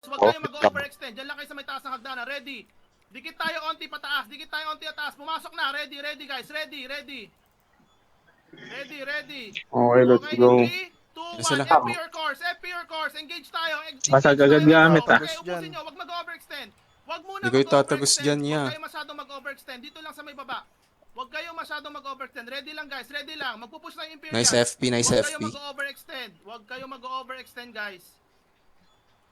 Huwag kayo mag-overextend. Diyan lang kayo sa may taas ng hagdanan. Ready. Dikit tayo onti pataas. Dikit tayo onti pataas. Pumasok na. Ready, ready guys. Ready, ready. Ready, ready. Okay, let's Okay, go. in 3, 2, 1. FP your course. FP your course. Engage tayo. Engage Masag tayo. agad gamit, ah. Okay, ubusin nyo. Huwag mag-overextend. Huwag muna Hindi ko itatagos mag-overextend. dyan, Huwag ya. kayo masyadong mag-overextend. Dito lang sa may baba. Huwag kayo masyadong mag-overextend. Ready lang guys. Ready lang. Magpupush na yung Imperial. Nice FP, nice Huwag kayo FP. mag-overextend. Huwag kayo mag-overextend guys.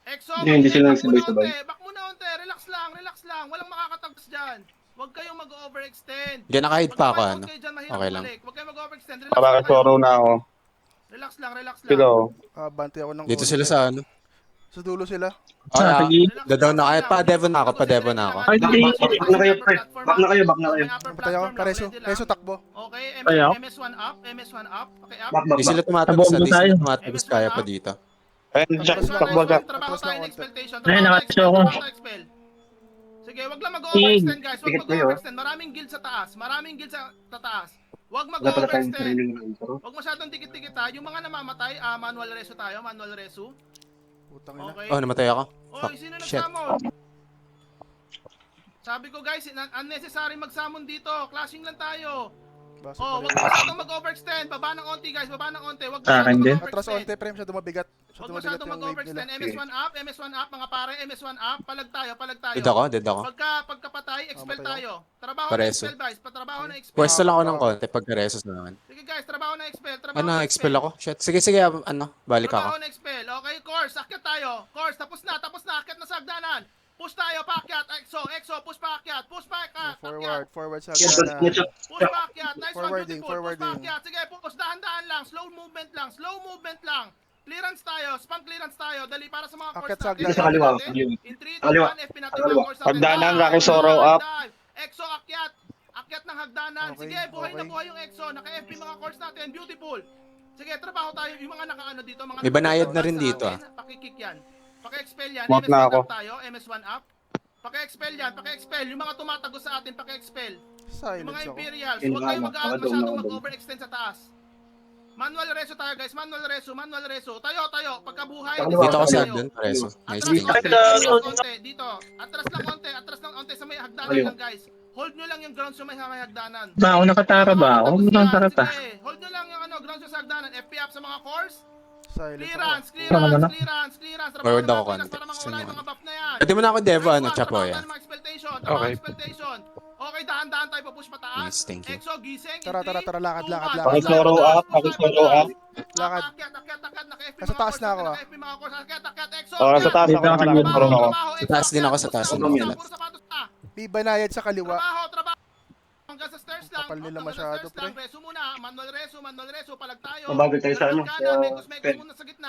Exo, Hindi sila nagsabay-sabay. back muna onte. Relax lang, relax lang. Walang makakatagos dyan. Huwag kayong mag-overextend. Hindi, nakahid pa ako, Pag ano. kayo dyan, mahirap Okay lang. bumalik. Huwag kayong mag-overextend. Relax Para lang kay Soro na ako. Relax lang, relax lang. Sila ako. Bante ako ng Dito konti. sila sa ano. Sa dulo sila. Ah, sige. Dadaw na. Ay, pa-devon na ako, pa-devon na ako. Ay, Back na kayo, pre. Back na kayo, back na kayo. Patay ako. Pareso. Pareso takbo. Okay, Ayaw. MS1 up, MS1 up. Okay, up. Back, back, Di sila back. tumatagos, Tabog di na tayo. sila tumatagos, kaya pa dito. Ayun, Jack, takbo Jack. Trabaho Atras tayo lang ng konti. expectation. Ay, Trabaho tayo nakatcho ako. expel, trabaho tayo expel. Sige, wag lang mag-overextend guys. Wag Tikit kayo, mag-overextend. Maraming guild sa taas. Maraming guild sa taas. Wag Wala pala tayong mag-overextend. training ng intro. Wag masyadong tikit-tikit ha. Yung mga namamatay, manual reso tayo, manual reso. Putang ina. Okay. Oh, namatay ako. Oy, Fuck. sino Shit. nag-summon? Sabi ko guys, unnecessary mag-summon dito. Clashing lang tayo. Basta Oh, wag pareho. masyadong mag-overextend. Baba ng onti guys, baba ng onti. Wag Sa akin masyadong din. Atras mag-overextend. onte, pre. Masyado mabigat. Wag Masyado mabigat masyadong yung wave nila. mag-overextend. MS1 up, mga pare, MS1 up. Palag tayo, palag tayo. Dead ako, dead ako. Pagkapatay, expel Matay tayo. Trabaho na Pareso. expel guys, patrabaho na expel. Pwesto lang ako ng konti pagka resos naman. Sige guys, trabaho na expel, trabaho Ano, na expel ako? Shit. Sige, sige, ano, balik Trabaho ako. na expel. Okay, course, akyat tayo. Course, tapos na, akyat na sa hagdanan. Push tayo, paakyat. Exo, push paakyat. Push paakyat. Forward. Forward sa Yes, hagdanan. Push paakyat. Nice one, Forwarding, beautiful. Push forwarding. paakyat. Sige, push dahan-dahan lang. Slow movement lang. Clearance tayo, spam clearance tayo. Dali para sa mga course Akyat sa natin. hagdanan. Sa kaliwa, Natin. kaliwa. In 3, 2, Sa kaliwa. 1, FP natin Sa mga kaliwa. course natin. Hagdanan, Dive, Rocky Soro dive, up. dive. Exo, akyat. Akyat ng hagdanan. Okay, Sige, buhay na okay. buhay yung Exo. Naka-FP mga course natin. Beautiful. Sige, trabaho tayo. Yung mga nakaano dito, mga May banayad na rin sa dito, atin, Pakikick yan. Paki-expel yan. Walk MS1 na ako. up tayo. MS1 up. Paki-expel yan. Paki-expel. Yung mga tumatagos sa atin, paki-expel. Yung mga Silence ako. Imperials. Yun Huwag kayo nga, masyadong nakadong. mag-overextend sa taas. Manual reso tayo guys. Manual reso. Tayo. Pagkabuhay. Sa kaliwa, Dito ako sa tayo. hagdan, pareso. Nice Atras thing. onte. Dito. Atras lang onte sa may hagdanan Kaliwa. lang guys. Hold nyo lang yung ground sa may hagdanan. Ba, ako nakatara ba? Ako nakatara pa. Sige, hold nyo lang yung ground sa hagdanan. FP up sa mga course. Silence ako. Clearance. Forward ako Trabaho ng konti. para mawala Sino yung mga buff na yan. Pwede mo na ako devo, ano, Nice one, chapo, trabaho yan. tayo ng mga expectation. Okay. Okay, dahan-dahan tayo pupush pataas. Nice, thank you. Exo, gising. in Tara, three, lakad, two, lakad, one. lakad. Pakisoro up, pakisoro up. Lakad. Akyat, naka-FP Nasa mga taas course na ako, natin, ah. naka-FP mga course. Akyat, Exo. Oh, nasa taas ako Dito ako sa nakalagay. gilid. Meron ako. Exo, Sa taas din ako, akyat, sa taas push din na, ako. push na, puro sapatos na. May banayad sa kaliwa. Trabaho. Hanggang sa stairs lang. Kapal nila Hanggang sa masyado, stairs lang. pre. Reso muna. Manual reso. Palag tayo. Mabagal tayo sa ano, Kanan, sa Mekos pen. muna sa gitna.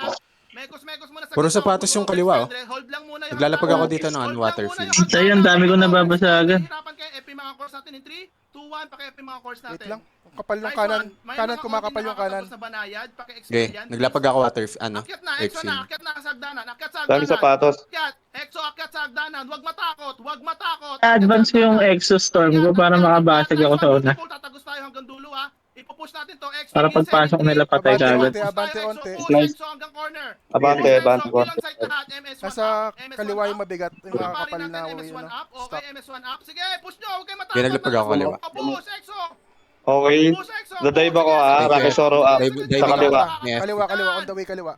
Mekos muna sa Puro gitna. sapatos Huwag yung kaliwa, oh. overextend. Hold lang muna yung Naglalapag hagdanan. ako dito ng Hold lang water muna field. yung hagdanan. Sa'yo, ang dami ko nababasagin. Hirapan kayo, FP mga course natin in 3, 2, 1. Paki-FP mga course natin. Wait lang. Ang kapal yung Nice kanan. one. May Kanan, mga kumakapal konting yung kanan. nakakatapos na banayad. Paki-expel Okay, yan. naglapag ako water, ano, Akyat na, earth Exo field. na, akyat na sa hagdanan. Akyat sa Dami hagdanan. sapatos. Akyat, Exo, akyat sa hagdanan. Huwag matakot. Advance ko yung Exostorm ko para makabasag ako sa una. Tatagos tayo hanggang dulo ha. Ipupush natin to. Exo, Para gising, pagpasok in nila three, patay Abante, kagad. onte, abante, Exo, onte. push, Slice. Exo hanggang corner. Abante, Exo, abante. kill on site lahat. MS1 Nasa up, MS1 kaliwa up. yung mabigat. Yung mga kapal na way, MS1 no? up. Okay, Stop. MS1 up. Sige, push nyo. Huwag kayo matakot. Okay, naglapag ako kaliwa. Push, Exo. Okay. Push, Exo. Dadive ako Sige, ah. sige. Pakisoro up. Dive- Sa diving kaliwa. ako. Yeah. Kaliwa. On the way, kaliwa.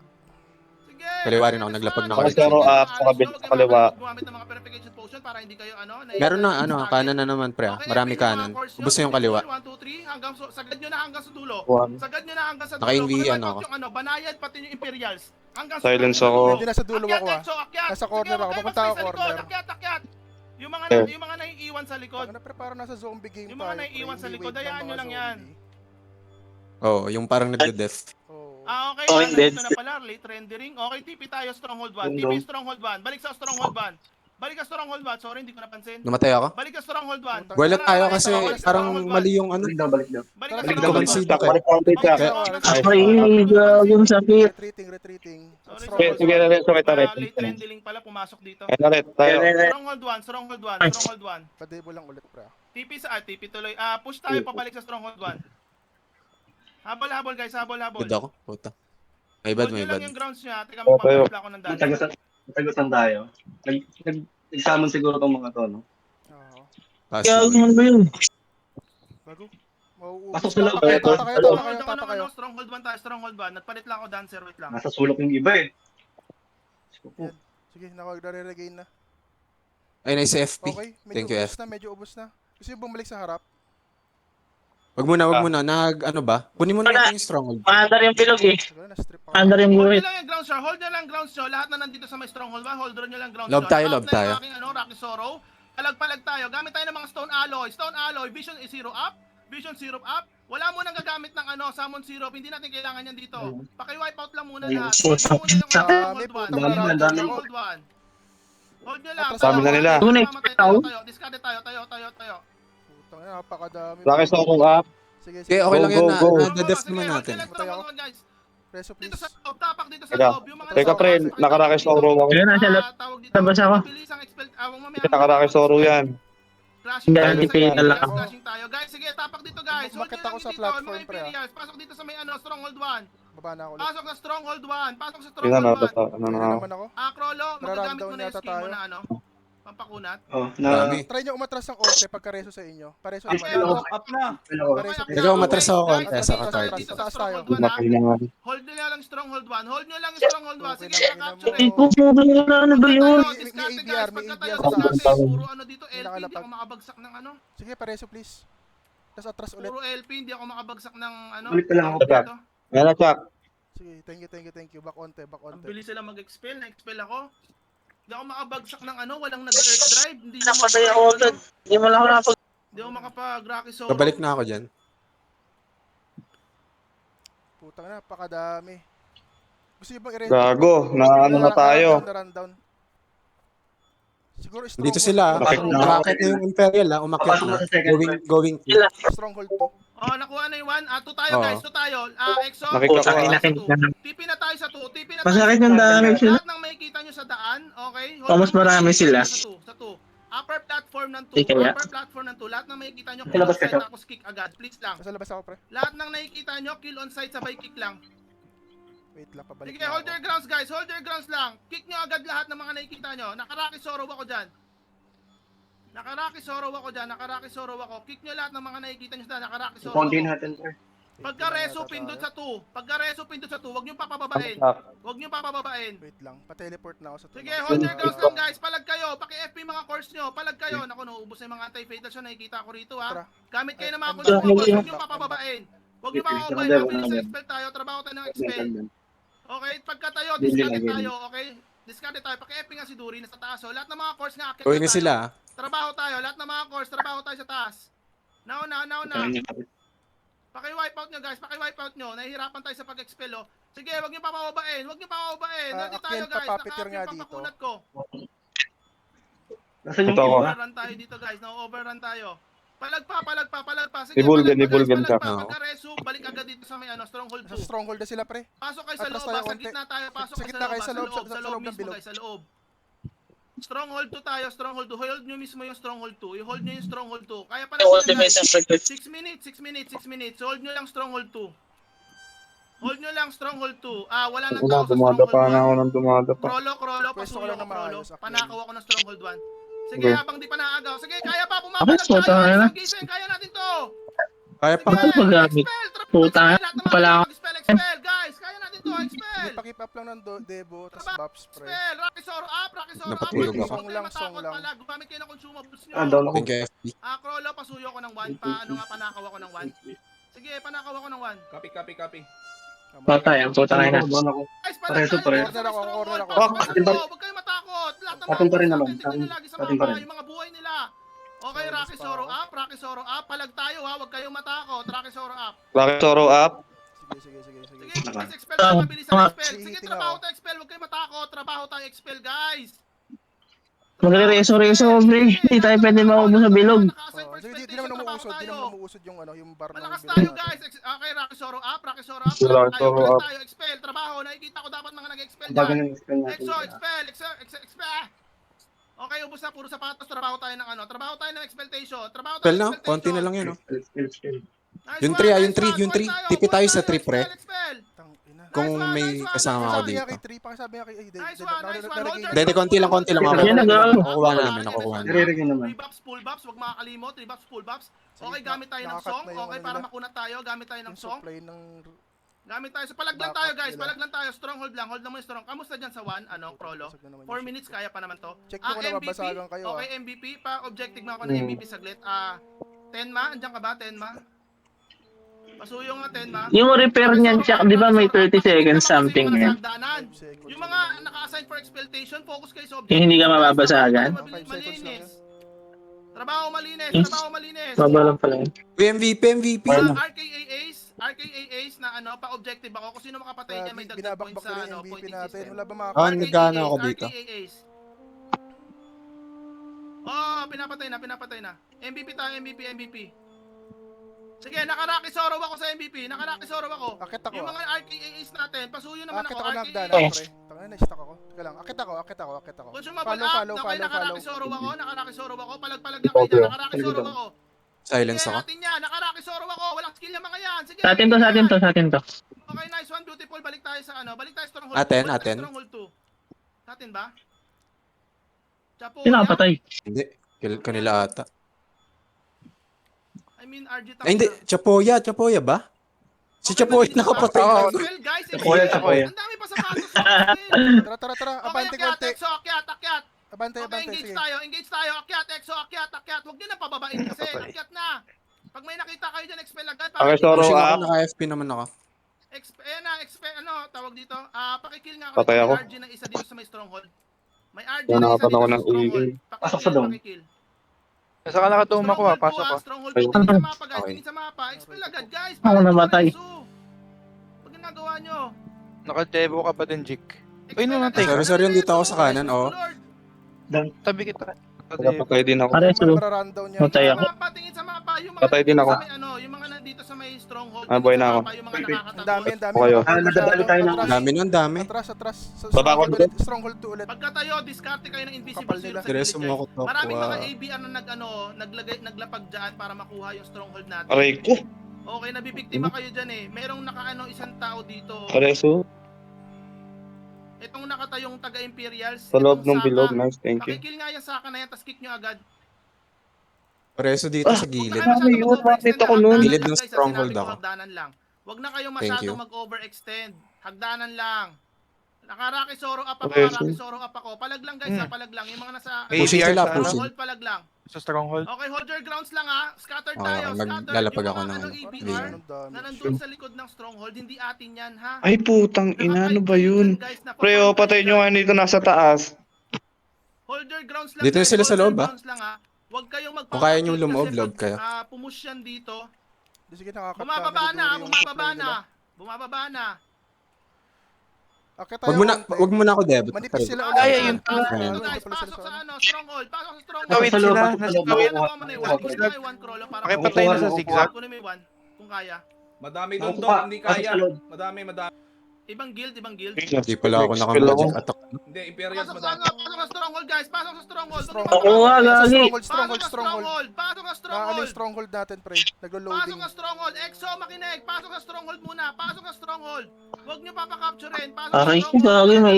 Sige. Kaliwa rin ako, naglapag na ako dito. Pakisoro up. Sa kaliwa. Gumamit ng mga purification potion para hindi kayo Meron na, ano, kanan na naman, pre. Okay, Marami FP nyo, kanan. mga course nyo. Ubus na yung kaliwa. 1, 2, 3. Sagad nyo na hanggang sa dulo. One. Sagad nyo na hanggang sa dulo. Naka-NV, Kung ano ako. yung banayad, pati yung Imperials. Hanggang Silence sa dulo. ako. Hindi, nasa dulo Akyat, ako ah. Exo, akyat. Nasa corner Sige, ako. huwag kayo Pupunta ako mag-stay sa likod. corner. Akyat. Yung mga naiiwan sa likod. Ano, pre, parang nasa zombie game Yung mga tayo, pre. naiiwan sa May likod, wave ng hayaan nyo mga lang yan. zombie. Oo, yung parang nagde-death. Oo. Okay. Oh, Nandito na pala. Late rendering. Okay, TP tayo. Stronghold 1. TP Stronghold 1. Balik sa Stronghold 1. Balik ka Stronghold 1. Sorry, hindi ko napansin. Namatay ako? Balik ka Stronghold 1. Buwelat tayo kasi Balik sa parang Stronghold 1. mali yung ano. Balik daw, balik daw. Balik ka Balik Balik sa daw, Stronghold balik Stronghold 1. daw. Balik daw, balik daw. Ay, gagong sakit. Retreating. Sige, sige, Lorenzo, kita rin. Late rendering pala. Pumasok dito. Ayun na rin, tayo. Stronghold 1. Stronghold 1. Padebo lang ulit, pre. TP tuloy. Push tayo pabalik sa Stronghold 1. Habol guys. Habol. Good ako. Puta. May bad, Hold may nyo lang bad. yung grounds niya. Teka, Okay. magpapapla ako ng dali. Sagutan tayo. Nag-examine siguro tong mga to, no? Oo. Pass Kaya mo. ano ba yun? Bago. Mauubos. Pasok sila. Tapa kayo, tapa kayo, tapa Stronghold kayo, ako tapa ng kayo. ano, stronghold 1 tayo, stronghold 1. Nagpalit lang ako dancer, wait lang. Nasa sulok yung iba eh. Yan. Sige, nare-regain na. Ay, nice FP. Okay, Thank medyo you, ubos na, medyo ubos na. Gusto nyo bumalik sa harap? Wag muna. Ano ba? Kunin mo na natin yung stronghold. Maandar yung bilog eh. Siguro na-strip ako. Maandar yung Hold buhit. nyo lang yung grounds nyo, hold nyo lang grounds nyo. Lahat na nandito sa may stronghold 1, hold nyo lang grounds Lob nyo. tayo, Lahat lob na tayo. yung aking Rocky Sorrow. Palag-palag tayo. Gamit tayo ng mga stone alloy. Stone alloy, vision is 0 up. Vision syrup up. Wala mo nang gagamit ng summon syrup. Hindi natin kailangan yan dito. Paki-wipe out lang muna lahat. Hold nyo muna yung Dami stronghold po, 1. dami. Stronghold 1. Hold nyo lang. Sabi na nila. Tayo. Discard tayo. Putang ina, napakadami. Rocky Sorrow up. Sige, Okay, sige. okay lang yan Go. na na-def naman natin. Guys. Preso, please. Dito sa loob, tapak dito sa Teka. loob. Yung mga Teka, pre, naka-Rocky Sorrow ako. Ayun, nasa loob. tawag dito. Labas ako. Mabilis ang expel. Mamaya. Naka-Rocky Sorrow yan. Crashing tayo. Hindi, Crashing ako. crashing tayo. Guys, sige, tapak dito guys. Hold Umakyat nyo ako lang sa dito. platform, Mga pre, ah. Imperials. Pasok dito sa may Stronghold 1. Baba na ako ulit. Pasok sa Stronghold 1. Pasok sa Yun na, Stronghold 1. ano Ano na. naman ako? Krolo, magagamit Nararamdaman mo na yung yata skill mo tayo. na pampakunat. Oh, Dami. Try nyo umatras ng onte pagka-reso sa inyo. Pareso Okay, naman. up na. Pareso. Teka, umatras ako konti Guys, sa dito katard. dito sa Taas tayo. Stronghold 1 ha. Kailangan. Hold nyo lang Stronghold 1. Hold nyo lang yung Stronghold 1. Sige, Okay, na-capture okay, eh. Pupugin mo na ano ba yun? May Discarte ABR, guys, may pagka ABR tayo sa taas. discarte, puro dito May LP, hindi nakalapag. ako makabagsak ng Sige, pareso please. Tapos atras ulit. Puro LP, hindi ako makabagsak ng Ulit na lang ako. dito. Yan na, Chuck. Sige, thank you. Back onte, back Ang onte. bilis sila mag-expel, na-expel ako. Hindi ako makabagsak ng walang nag-earth drive, hindi mo Napatay ako agad. Hindi mo lang ako napag... Hindi ako makapag-Rocky Solo. Babalik na ako dyan. Putang na, napakadami. Gusto nyo bang i-reso? Gago, na ano na tayo. Rundown. Siguro stronghold. Dito sila. Bakit na? Umakyat na yung Imperial umakyat na. Going. Stronghold to. Oh, nakuha na yung 1. 2 tayo Oo. guys, 2 tayo. Exo. Nakita ko, TP na tayo sa 2. TP na tayo Masakit sa yung 2. damage sila. Lahat ng makikita nyo sa daan, okay? Hold Oh, mas on, marami TP sila. Sa 2. Upper platform ng 2. Di kaya? Upper platform ng 2. Lahat ng makikita nyo, Sa kill on labas ka, site Chok. tapos kick agad. Please lang. Nasa labas ako, pre. Lahat ng nakikita nyo, kill on site sabay kick lang. Wait lang, pabalik Sige, na hold ako. your grounds guys. Hold your grounds lang. Kick nyo agad lahat ng mga nakikita nyo. Naka-Rocky Sorrow ako dyan. Naka-Rocky Sorrow ako dyan. Naka-Rocky Sorrow ako. Kick nyo lahat ng mga nakikita nyo dyan. Naka-Rocky Sorrow Konti ako. natin, pre. Pagka reso pindot sa 2. Pagka reso pindot sa 2, huwag nyo papababain. Huwag nyo papababain. Wait lang, pa-teleport na ako sa Sige, hold your grounds lang guys. Palag kayo. Paki-FP mga course nyo. Palag kayo. Naku, nauubos na yung mga anti-fatal siya. Nakikita ko rito ha. Tara. Gamit kayo ng mga I'm consumables. back. Huwag nyo papababain. Huwag nyo papababain. Mabilis sa expel tayo. Trabaho tayo ng expel. Okay, pagka tayo, discard tayo. Okay? Discard tayo. Paki-FP nga si Duri. Nasa taas. So, lahat ng mga course nga. akit Going na tayo. sila. Trabaho tayo. Lahat ng mga course. Trabaho tayo sa taas. Now na. Paki-wipe out nyo guys, paki-wipe out nyo. Nahihirapan tayo sa pag-expel oh. Sige, wag niyo papababain. Nandito tayo Akyel, guys, papapetir nga naka-active dito. pampakunat ko. Nasaan yung Ito ako. iba? Overrun tayo dito guys, na-overrun tayo. Palagpa. Sige, Ibulgan, palagpa, ibulgan guys, ka. palagpa. Pagka-reso, balik agad dito sa may Stronghold Nasa 2. stronghold na sila, pre. Pasok kayo sa Atras loob, tayo sa konti. gitna tayo. Pasok Sa kayo gitna kayo, sa sa loob, loob, sa sa loob loob ng mismo bilog. guys, sa loob. Stronghold 2 tayo, Stronghold 2. Hold nyo mismo yung Stronghold 2. I-hold nyo yung Stronghold 2. Kaya pala All sila guys. defense 6 minutes. Hold nyo lang Stronghold 2. Hold nyo lang Stronghold 2. Wala nang tao sa Dumada Stronghold pa na ako 1. ng dumada pa. Krolo, Pwesto ko pasuyo lang ko, na Krolo. maayos, Akil. Panakaw ako ng Stronghold 1. Sige, Okay. habang di pa naagaw. Sige, kaya pa, pumapalag Ako, puta tayo. na. Isang gising, kaya natin to. Kaya pa. Bakit magamit? Expel, Puta expel, lahat ng mga pala ako. expel, guys. Kaya natin to, Sige, expel. pa-keep up lang ng Devo, tas buffs, pre. Expel, Rocky Sorrow up. Napatulog Huwag ako. kayo matakot pala. Gumamit kayo ng consumables nyo. Down ako. Thank you, FP. Krolo, pasuyo ko ng 1. Panakaw ako ng 1. Sige, panakaw ako ng 1. Copy. Patay, ang puta kayo na. Down ako. Guys, Pareso, pareso. Corner ako. Huwag kayo matakot. Lahat ng Atin pa rin naman. tingnan nyo lagi sa Atin pa mapa, rin. yung mga buhay nila. Okay, Rocky Sorrow up. Palag tayo ha, huwag kayong matakot. Rocky Sorrow up. Rocky Sorrow up. Sige. Sige, guys, expel tayo, mabilis ang expel. Sige, Hihiting trabaho ako. tayo expel, huwag kayong matakot. Trabaho tayo expel, guys. Magre-reso, pre. Hindi tayo pwede maubos sa bilog. Naka-assign for Sige, di expectation, naman trabaho umuusod. Di tayo. naman umuusod yung bar ng Malakas bilog tayo natin. guys. Okay, Rocky Sorrow up. Rocky Palag Sorrow up. tayo, expel, trabaho. Nakikita ko dapat mga nag-expel Bago dyan. yung spell natin. Expel. Okay, ubos na, puro sapatos. Trabaho tayo ng Trabaho tayo ng expectation. Trabaho tayo Spell ng na. expectation. Konti na lang yun. Spell. Nice Yung one, three, nice yung three, one. yung three. Buhay tayo, Tipi tayo sa buhay three, pre. Expel. Tang ina. kung Nice one, may nice one, kasama nice ako Pakisabi nga dito. kay 3, pakisabi nga kay... Nice one, nice one. Hold your Hindi, konti lang. Yan, nag-aano. Nakukuha namin, nakukuha namin. Nire-review naman. 3 buffs, full buffs, wag makakalimot. 3 buffs, full buffs. Sige, Okay, gamit tayo ng nakakat song. na yung Okay, ano para nila. makunat tayo, gamit tayo ng Yung song. supply ng... Gamit tayo. So, palag lang Backup tayo, guys. nila. Palag lang tayo. Stronghold lang. Hold lang mo yung strong. Kamusta dyan sa 1, Prolo? Basag na naman 4 yung minutes, ship. kaya pa naman to. Check nyo kung MVP. nababasagan kayo, Okay, MVP. Pa-objective mo ako ng MVP saglit. Tenma, andyan ka ba, Tenma? Pasuyo nga, Tenma. Yung repair niyan, Chuck, di ba may 30 seconds something yan? Yung mga naka-assign for exploitation, focus kayo sa Yung hindi ka mababasagan? Malinis. Trabaho malinis, Yes. trabaho malinis. Baba lang pala yun. MVP. RKA Ace na pa-objective ako. Kung sino makapatay niya may dagdag points Binabakbak sa nila yung MVP pointing natin. system. Wala ba Ah, makakain? nagkano ako dito. RKA Ace. Pinapatay na. MVP tayo, MVP. Sige, naka-Rocky Sorrow ako sa MVP. Naka-Rocky Sorrow ako. Akit ako. Yung mga RKA Ace natin, pasuyo naman Akit ako. ako na RKA hagdanan, Oh. Ace. pre. Tangina, na-stuck ako. Teka lang. Akit ako. Consumable Follow, up. follow, Okay, follow, naka-Rocky follow. Sorrow ako. Naka-Rocky Sorrow ako. Palag-palag lang kayo dyan. Naka-Rocky Sorrow ako. Silence Sige, ako. natin yan. Naka-Rocky Sorrow ako. Walang skill yung mga yan. Sige. Sa atin to. Okay, nice one, beautiful. Balik tayo sa Balik tayo Stronghold 2. Atin, Balik tayo atin. Stronghold 2. Sa atin ba? Chapo. Pinapatay. Hindi. Kanila ata. I mean, RG Ay, hindi. Chapoya ba? Si Chapoy nakapatay. Well, Gago. guys, Chapoya. ang dami pa sapatos sa akin. Tara. Okay, Abante akyat, konti. Exo, akyat. Abante. Okay, Sige. engage tayo. Akyat, Exo, akyat. Huwag nyo na pababain kasi. Akyat na. Pag may nakita kayo dyan, expel agad. Okay, Sorrow Pushing ako, up. naka-FP naman ako. Tawag dito. Pakikill nga Patay ako. May RG na isa dito sa may stronghold. May RG Yan, na isa nakapatay dito ako sa ng stronghold. Pasok sa dome. Pakikill. Nasa ka nakatuma ko ha, pasok ko. Stronghold 2, tingin sa mapa guys, Okay. tingin sa mapa. Expel agad guys. Ako namatay. Pag ginagawa nyo. Naka-devo ka pa din, Jik. Uy, naman, take. Sorry, dito ako sa kanan, oh. Tabi kita. Patay din ako. Pare, so, Mararundown niya. Patay ako. Tingin sa mapa. Yung mga Patay din nandito ako. sa may, yung mga nandito sa may stronghold. Ah, buhay tingin sa na ako. mapa, yung mga nakakatago. Ang dami. Kayo. Nadadali tayo na. Dami nun, dami. Atras. Baba ko Stronghold ulit. Stronghold 2 ulit. Pagka tayo, diskarte kayo ng invisible Kapal shield nila. sa Diretso gilid, mo ako guys. to. Maraming mga ABR na naglapag dyan para makuha yung stronghold natin. Aray ko. Okay, nabibiktima kayo dyan eh. Merong isang tao dito. Pareso. Itong nakatayong taga-Imperials. Sa loob itong ng bilog. Saka. Nice, thank you. Pakikil nga yung Saka na yan, tas kick nyo agad. Pareso dito sa Huwag gilid. na kayo masyadong yun, bakit ako nun? Gilid ng Guys, ang stronghold sinabi ko, ako. Hagdanan lang. Huwag na kayo Thank masyadong you. mag-overextend. Hagdanan lang. Nakaraki Sorrow up ako, Pareso. Raki Sorrow up ako. Palag lang guys, palag lang. Yung mga nasa Pushing ABR sila, sa ano? pushing. stronghold, palag lang. Sa stronghold. Okay, hold your grounds lang ha. Scattered Okay, tayo, okay, scattered. maglalapag Yung ako mga ng EBR Vision. na nandun sa likod ng stronghold, hindi atin yan ha. Ay putang ina, ano ba yun? Pre, patay nyo nga dito nasa taas. Hold your grounds lang. Dito guys, sila sa hold your loob, ha? grounds lang, ha. Huwag kayong Kung kaya nyo magpapakit lumoob, kasi loob pag, kayo. Pumush yan dito. Sige, nakakat Bumababa na, bumababa na. Akit Wag mo na ako, Deb. Manipis sila Pasok, ulit. Ay, ayun pala. pasok, Ayun. guys, pasok sa stronghold, pasok sa stronghold. Tawid Nasa loob, sila. nasa Nasa loob. tawid. Kaya nakuha mo na yung one. Kunin mo na yung one crawler para Pakipatay na sa zigzag. Kunin mo yung one, kung kaya. Madami doon Nakuha. hindi Pasok kaya. sa loob. Madami. Ibang guild. Hindi pala ako naka-magic attack. Hindi, Imperials Pasok madami. sa stronghold, guys. Pasok sa stronghold. Oo nga, lagi. Pasok sa stronghold. Pasok sa Ano yung stronghold. stronghold natin, pre? Naglo-loading. Pasok sa stronghold. Exo, makinig. Pasok sa stronghold muna. Pasok sa stronghold. Huwag nyo papakapturein. Pasok sa Aray, stronghold. gagi, may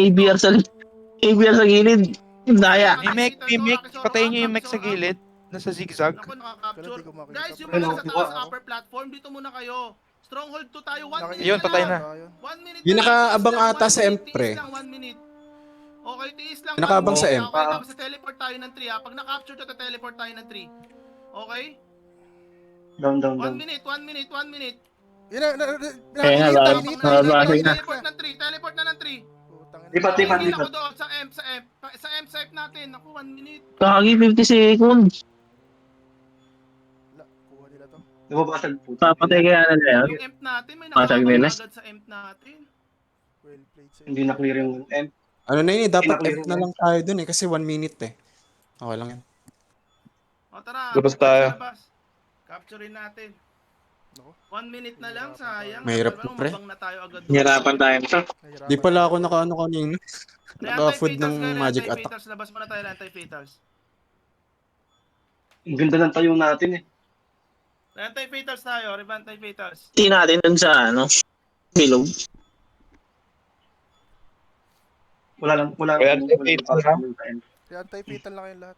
ABR sa gilid. Daya. Mimic. Patayin nyo yung mech sa gilid. Nasa zigzag. Naku, nakakapture. Kailan di ko makita, Guys, yung pre? mga nasa Nakuha taas ako. upper platform, dito muna kayo. Stronghold 2 tayo. 1 minute Yun, patay na. 1 minute Yung na lang, nakaabang tiis lang, ata 1 sa minute, M, pre. tiis lang, 1 minute. Okay, tiis lang. Yung nakaabang sa M. Okay, tapos teleport tayo ng 3 ha. Pag na-capture to, teleport tayo ng 3. Okay? Down. 1 minute. Yun na, Kaya nga, nababasag na. Teleport na ng 3. Lipat. Hindi ako doon sa M-site natin. Naku, 1 minute. Gagi, 50 seconds. Kuha nila to. Nababasag po. Papatay kaya na yan. Yung M natin, may Pasag nakakabang nila. agad sa M natin. Well played sa'yo. Hindi na clear yung end. Ano na yun eh, dapat Pinaklear F na lang tayo dun eh, kasi 1 minute eh. Okay lang yan. O tara, Labas tayo. labas. Capturein natin. Naku. 1 minute na lang, sayang. Mahirap Ano, to, pre. mabang na tayo agad. Hirapan tayo nito. Nahirapan Di pala tayo. ako naka-ano kanina. Naka-food ng magic attack. Anti-fatals, labas muna tayo ng anti-fatals. Ang ganda ng tayo natin eh. Anti-fatals tayo, anti-fatals. Hindi natin dun sa, bilog. Wala Kaya lang. Anti-fatal lang kayong lahat.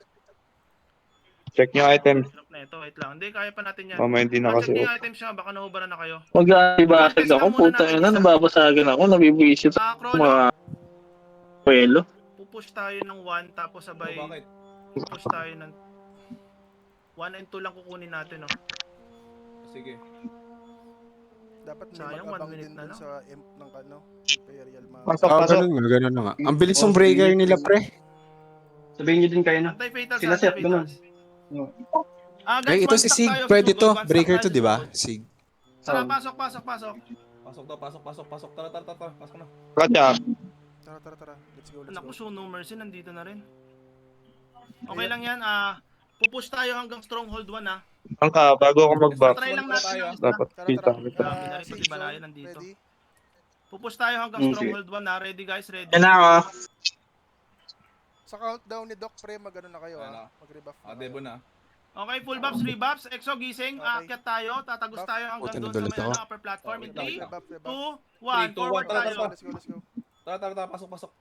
check nyo items. Hirap na ito, wait lang. Hindi, kaya pa natin yan. Mamaya hindi na Check kasi. niyo yung items niya, baka nahubaran na kayo. Mag-aibasag Contest ako, lang muna puta natin na, isa. nababasagin ako, nabibwisit Ah, ako Crollo, mga kwelo. pupush tayo ng 1 tapos sabay Bakit? pupush tayo ng 1 and 2 lang kukunin natin, no? Sige. Dapat may Sayang, mag-abang 1 minute din na dun lang. sa imp ng ano, Imperial Map. Pasok, Ah, pasok. ganun na nga. Ang bilis ng breaker nila, pre. Sabihin nyo din kayo na. Anti-fatals, Sila Seth, anti-fatals. ganun. Guys, Ay, ito one si stack Sig. tayo sa Pwede sugod, to. one stack Breaker tayo to, sa di ba? sugod. Sig. Tara, So, pasok. Pasok daw, pasok. Tara. Pasok na. Kanya. Tara. Let's go. Naku, so no mercy, nandito na rin. Okay lang yan, pupush tayo hanggang stronghold 1, Ang ka, bago ako mag-back, Try lang natin ang isa. dapat kita. Dami na rin, pati balayan nandito. Ready? Pupush tayo hanggang Okay. stronghold 1, Ready guys, ready? Yan na ako. Sa countdown ni Doc Pre, magano na kayo Ano? Mag-rebuff na Debo kayo. na. Okay, full buffs, rebuffs, exo gising, Okay. aakyat tayo, tatagos tayo hanggang Puta, doon sa nadulat may ako. upper platform in 3, Rebuff. 2, 1, 3, 2, 1, forward tara, tayo. Let's go. Tara, pasok.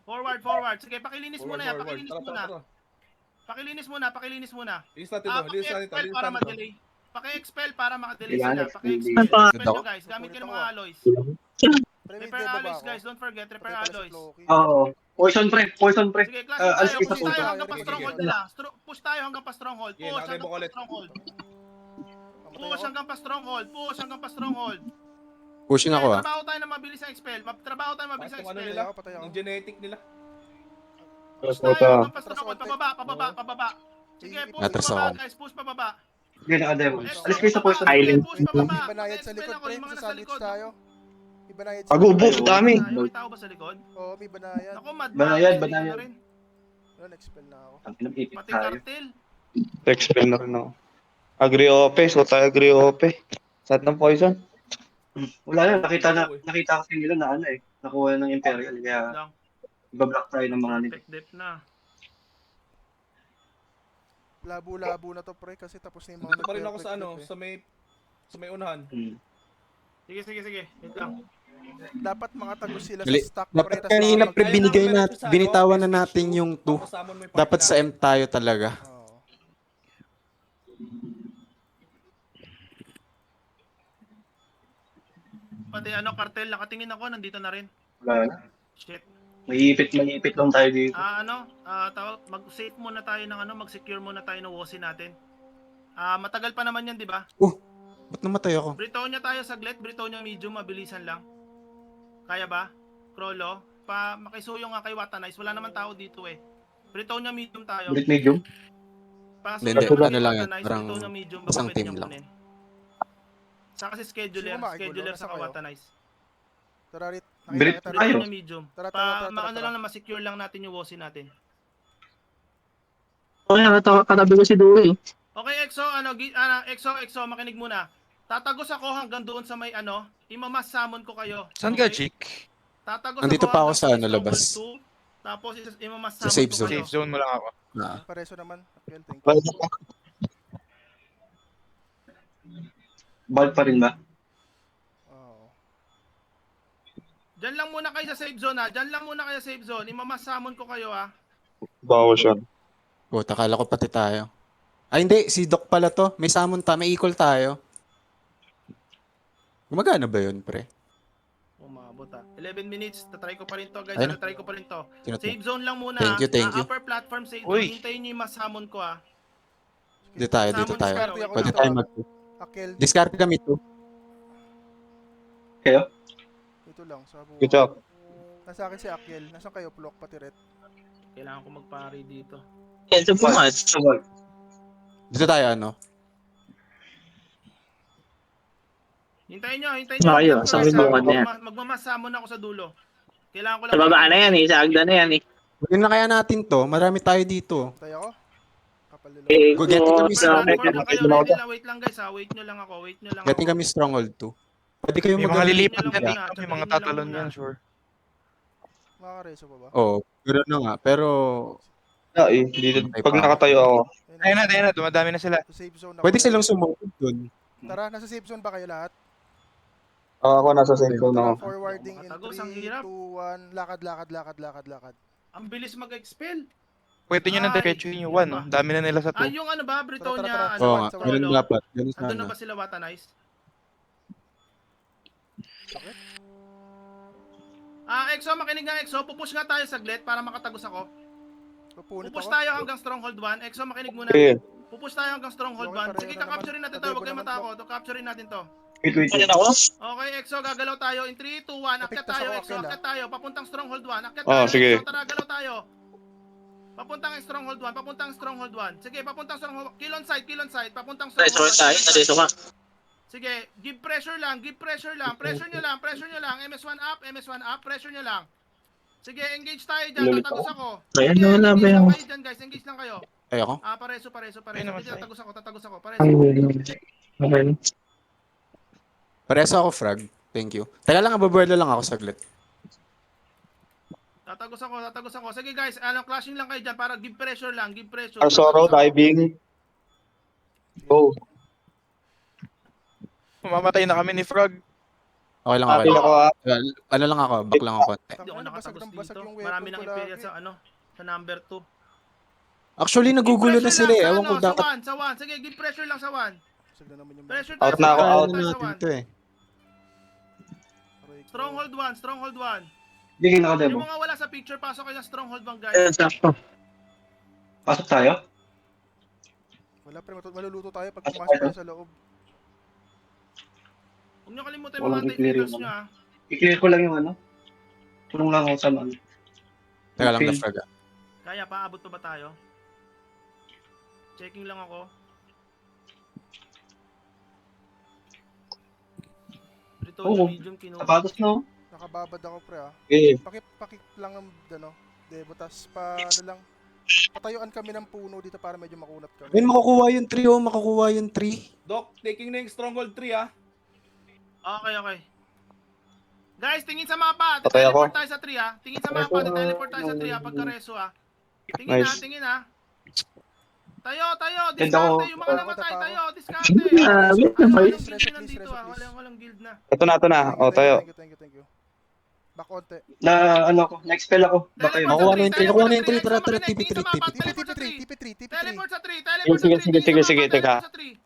Forward. Sige, pakilinis muna yan, Forward. Tara. Pakilinis muna. Linis natin to. Paki-expel para ma-delay. Paki-expel para ma-delay Kailangan sila. expel. Paki-expel. Ano Expel nyo guys, gamit kayo ng mga alloys. Pre, may Repair debo ba alloys ako? guys, don't forget, repair Patay pala si alloys. Floki. Oo. Poison pre. Sige, class Alis tayo, kita push po. tayo hanggang pa Sige, stronghold sige. nila. Push tayo hanggang pa stronghold. Sige, Push hanggang nakadebo pa ulit. stronghold. Mamatay Push ako. hanggang pa stronghold. Push hanggang pa stronghold. Pushing ako, Trabaho tayo ng mabilis ang expel. Trabaho tayo ng mabilis ang Ano expel. nila? Patay ako. Yung genetic nila. Push Puta. tayo hanggang pa stronghold. Pababa. Sige, push Atras pababa ako. guys, push pababa. Sige, nakademo. Exo, Alis kayo sa poison. pababa. Island. Push pababa. Ibanayad sa Paki-expel likod, ako, pre. yung mga nasa Sasalits likod. tayo. Ibanayad Agubo, likod. dami. May tao ba sa likod? Oo, may banayad. Ako, mad Banayad. na rin. Yun, expel na ako. Ang pinag-ipit Pati tayo. cartel. Expel na rin ako. Agri-ope, so tayo agri-ope. Sat ng poison. Wala na, nakita kasi nila na nakuha ng Imperial. Kaya, Lang. ibablock tayo ng mga nito. Perfect depth na. Labo-labo na to, pre, kasi tapos na yung mga Dito pa rin ako sa nag-perfect ano, sa may unahan. Sige. Wait lang. Dapat makatagos sila sa Mali. stock, pre. Dapat tas kanina makapag- pre binigay Kailangan natin, binitawan na natin yung 2. Dapat sa M tayo talaga. Oo. Pati cartel, nakatingin ako, nandito na rin. Wala na. Shit. Maiipit lang tayo dito. Mag-save muna tayo ng mag-secure muna tayo ng WOSI natin. Matagal pa naman yan, di ba? Ba't namatay ako? Britonia tayo saglit, Britonia medium, mabilisan lang. Kaya ba? Crollo, makisuyo nga kay Watanize, wala naman tao dito eh. Britonia medium tayo. Ulit medium. Pasuyo Hindi, natin ano lang yan, Watanize, parang Britonia medium, isang baka pwede team niyang lang. kunin. Saka si scheduler, Sino makikulo? scheduler Nasa sa kayo? Watanize. Tara, Rit. Brit- Nakita kita Tayo. Britonia medium. Tara. Maano lang na ma-secure lang natin yung WOSI natin. Okay, katabi ko si Dewey. Okay, EXO, makinig muna. Tatagos ako hanggang doon sa may imamas summon ko kayo. Saan ka, Okay? Chick? Tatagos Nandito pa ako hanggang sa Stronghold labas. 2, tapos imamas Sa summon safe ko zone. kayo. Safe zone mo lang ako. Pareso naman. Akil, thank you. Bulk pa rin ba? Oo. Diyan lang muna kayo sa safe zone Imamas summon ko kayo Bawas yan. Takala ko pati tayo. Ay hindi, si Doc pala to. May summon may equal tayo. Gumagana ba yun, pre? Umabot 11 minutes. Tatry ko pa rin to guys. Ayun na. Tatry ko pa rin to. Sino to? Save zone lang muna. Thank you. Upper platform save Uy. zone. Hintayin niyo yung mas-summon ko Dito tayo. Diskarte ako Pwede dito, tayo Akil, Discard kami to. Kayo? ito lang. Sa buwan. Good job. Nasa akin si Akil. Nasaan kayo? Plok, pati Ret. Kailangan ko magpari dito. Yan sa pumas. Bulk. Dito tayo, Hintayin nyo. Kayo, sa bubungan na yan. Magmamas-summon ako sa dulo. Kailangan ko lang. Sa baba na yan eh, sa agda na yan eh. Huwag na kaya natin to. Marami tayo dito. Patay ako. Kapal nila. Eh, Go, getting kami Upper sa platform na kayo. Ready lang. Wait lang guys Wait nyo lang ako. Getting kami stronghold 2. Pwede kayo May mga mag- lilipat Yun lang din muna, dito. May tsaka mga yun lang tatalon muna. yan, sure. Makakareso pa ba? Gano'n na nga. Pero, Dito, pag nakatayo ako. Ayun na, dumadami na sila. Sa safe zone ako. pwede silang sumunod dun. Tara, nasa safe zone ba kayo lahat? Ako nasa safe zone Tara, ako. forwarding in Matagos, ang 3, hirap. 2, 1. Lakad, lakad, lakad, lakad, lakad. Ang bilis mag-expel. Pwede nyo nang Ay, diretsuhin yung yun 1, no? ba? Dami na nila sa Ah, 2. yung ano ba, Britonia, Tara, tara, ano, Oo nga, sa ganun Solo? dapat. Ganun Andun na sana. ba sila Watanize? Bakit? Exo, makinig nga Exo. Pupush nga tayo saglit para makatagos ako. Pupunit Pupush ako. tayo hanggang Stronghold 1. Exo, makinig muna. Sige. Pupush tayo hanggang Stronghold Okay, 1. Sige, pareho na kakapturein naman. natin to. Pareho Huwag kayong naman matakot. Capturein natin to. Wait. Okay, Exo, gagalaw tayo. In 3, 2, 1. Akyat Napigtas tayo, ako, Exo. Akel, Akyat tayo. Papuntang Stronghold 1. Akyat Oh, tayo, sige. Exo. Tara, galaw tayo. Papuntang Stronghold 1. Papuntang Stronghold 1. Sige, papuntang Stronghold 1. Kill on side, kill on side. Papuntang Stronghold 1. Sige, give pressure lang, give pressure lang. Pressure nyo lang, pressure nyo lang. MS1 up, MS1 up. Pressure nyo lang. Sige, engage tayo dyan. Lulit Tatagos ako. Ayan, Sige, wala ba engage lang yung- kayo dyan, guys. Engage lang kayo. Ayoko. Pareso. Ayun naman, Sige, Sai. tatagos ako. Ay, Pareso. okay. Pareso ako, Frag. Thank you. Teka lang, ababuelo lang ako saglit. Tatagos ako. Sige, guys. Clashing lang kayo dyan para give pressure lang. Give pressure. Arsoro, Tatagos ako. diving. Go. Mamamatay na kami ni Frog. Okay lang, okay Akin lang. ako ah. Ano lang ako, back lang ako konti. Hindi ako Tangina, basag nakatagos ng basag dito. yung Marami weapon nang ko imperial lagi. sa number 2. Actually, nagugulo na sila eh. Ewan ko dapat. Sa 1. Sige, give pressure lang sa 1. Basag na naman yung Pressure Out tayo na sa ako, one, out. tayo sa natin one. to eh. Aray ko. Stronghold 1. Bigyan nakademo. Yung mga wala sa picture, pasok kayo ng Stronghold 1, guys. Ayan, sakto. Pasok tayo. Wala pre, maluluto tayo pag Pasok pumasok tayo. tayo sa loob. Huwag nyo kalimutan yung Walang mga i-clear anti-feeders yung nyo, ha. I-clear ko lang yung ano. Tulong lang ako sa ano. Teka lang, Okay. na Frag. Kaya, paabot pa ba tayo? Checking lang ako. Britonia Oo. medium kinuha. Sapatos no? Nakababad ako pre ah. Okay. Pakip lang ng ano, debo tas lang. Patayuan kami ng puno dito para medyo makunat kami. Ayun, makukuha yung 3 oh. Makukuha yung 3. Doc, taking na yung Stronghold 3 ah. Okay. Guys, tingin sa mapa. Patay ako. Teleport tayo sa 3, ha. Tingin sa mapa. Teleport tayo sa 3, ha. Pagka-reso, ha. Tingin, Nice. ha. Tingin, ha. Tayo. Ganda Diskarte. ko. Yung mga namatay, tayo. Diskarte. Ah, wait Walang naman. guild na nandito, ha. Walang guild na. Ito na. O, tayo. Thank you. Back onte. Na ano ko, na-expel ako. Baka yun. Makuha na yung 3. Nakuha na yung 3. Teleport Tara, sa tara, three, TP3. tingin sa mapa, TP3. teleport sa 3. TP3. Teleport sa 3. Teleport sa 3. Sige, Tingin sa sige, mapa, teka. teleport sa 3.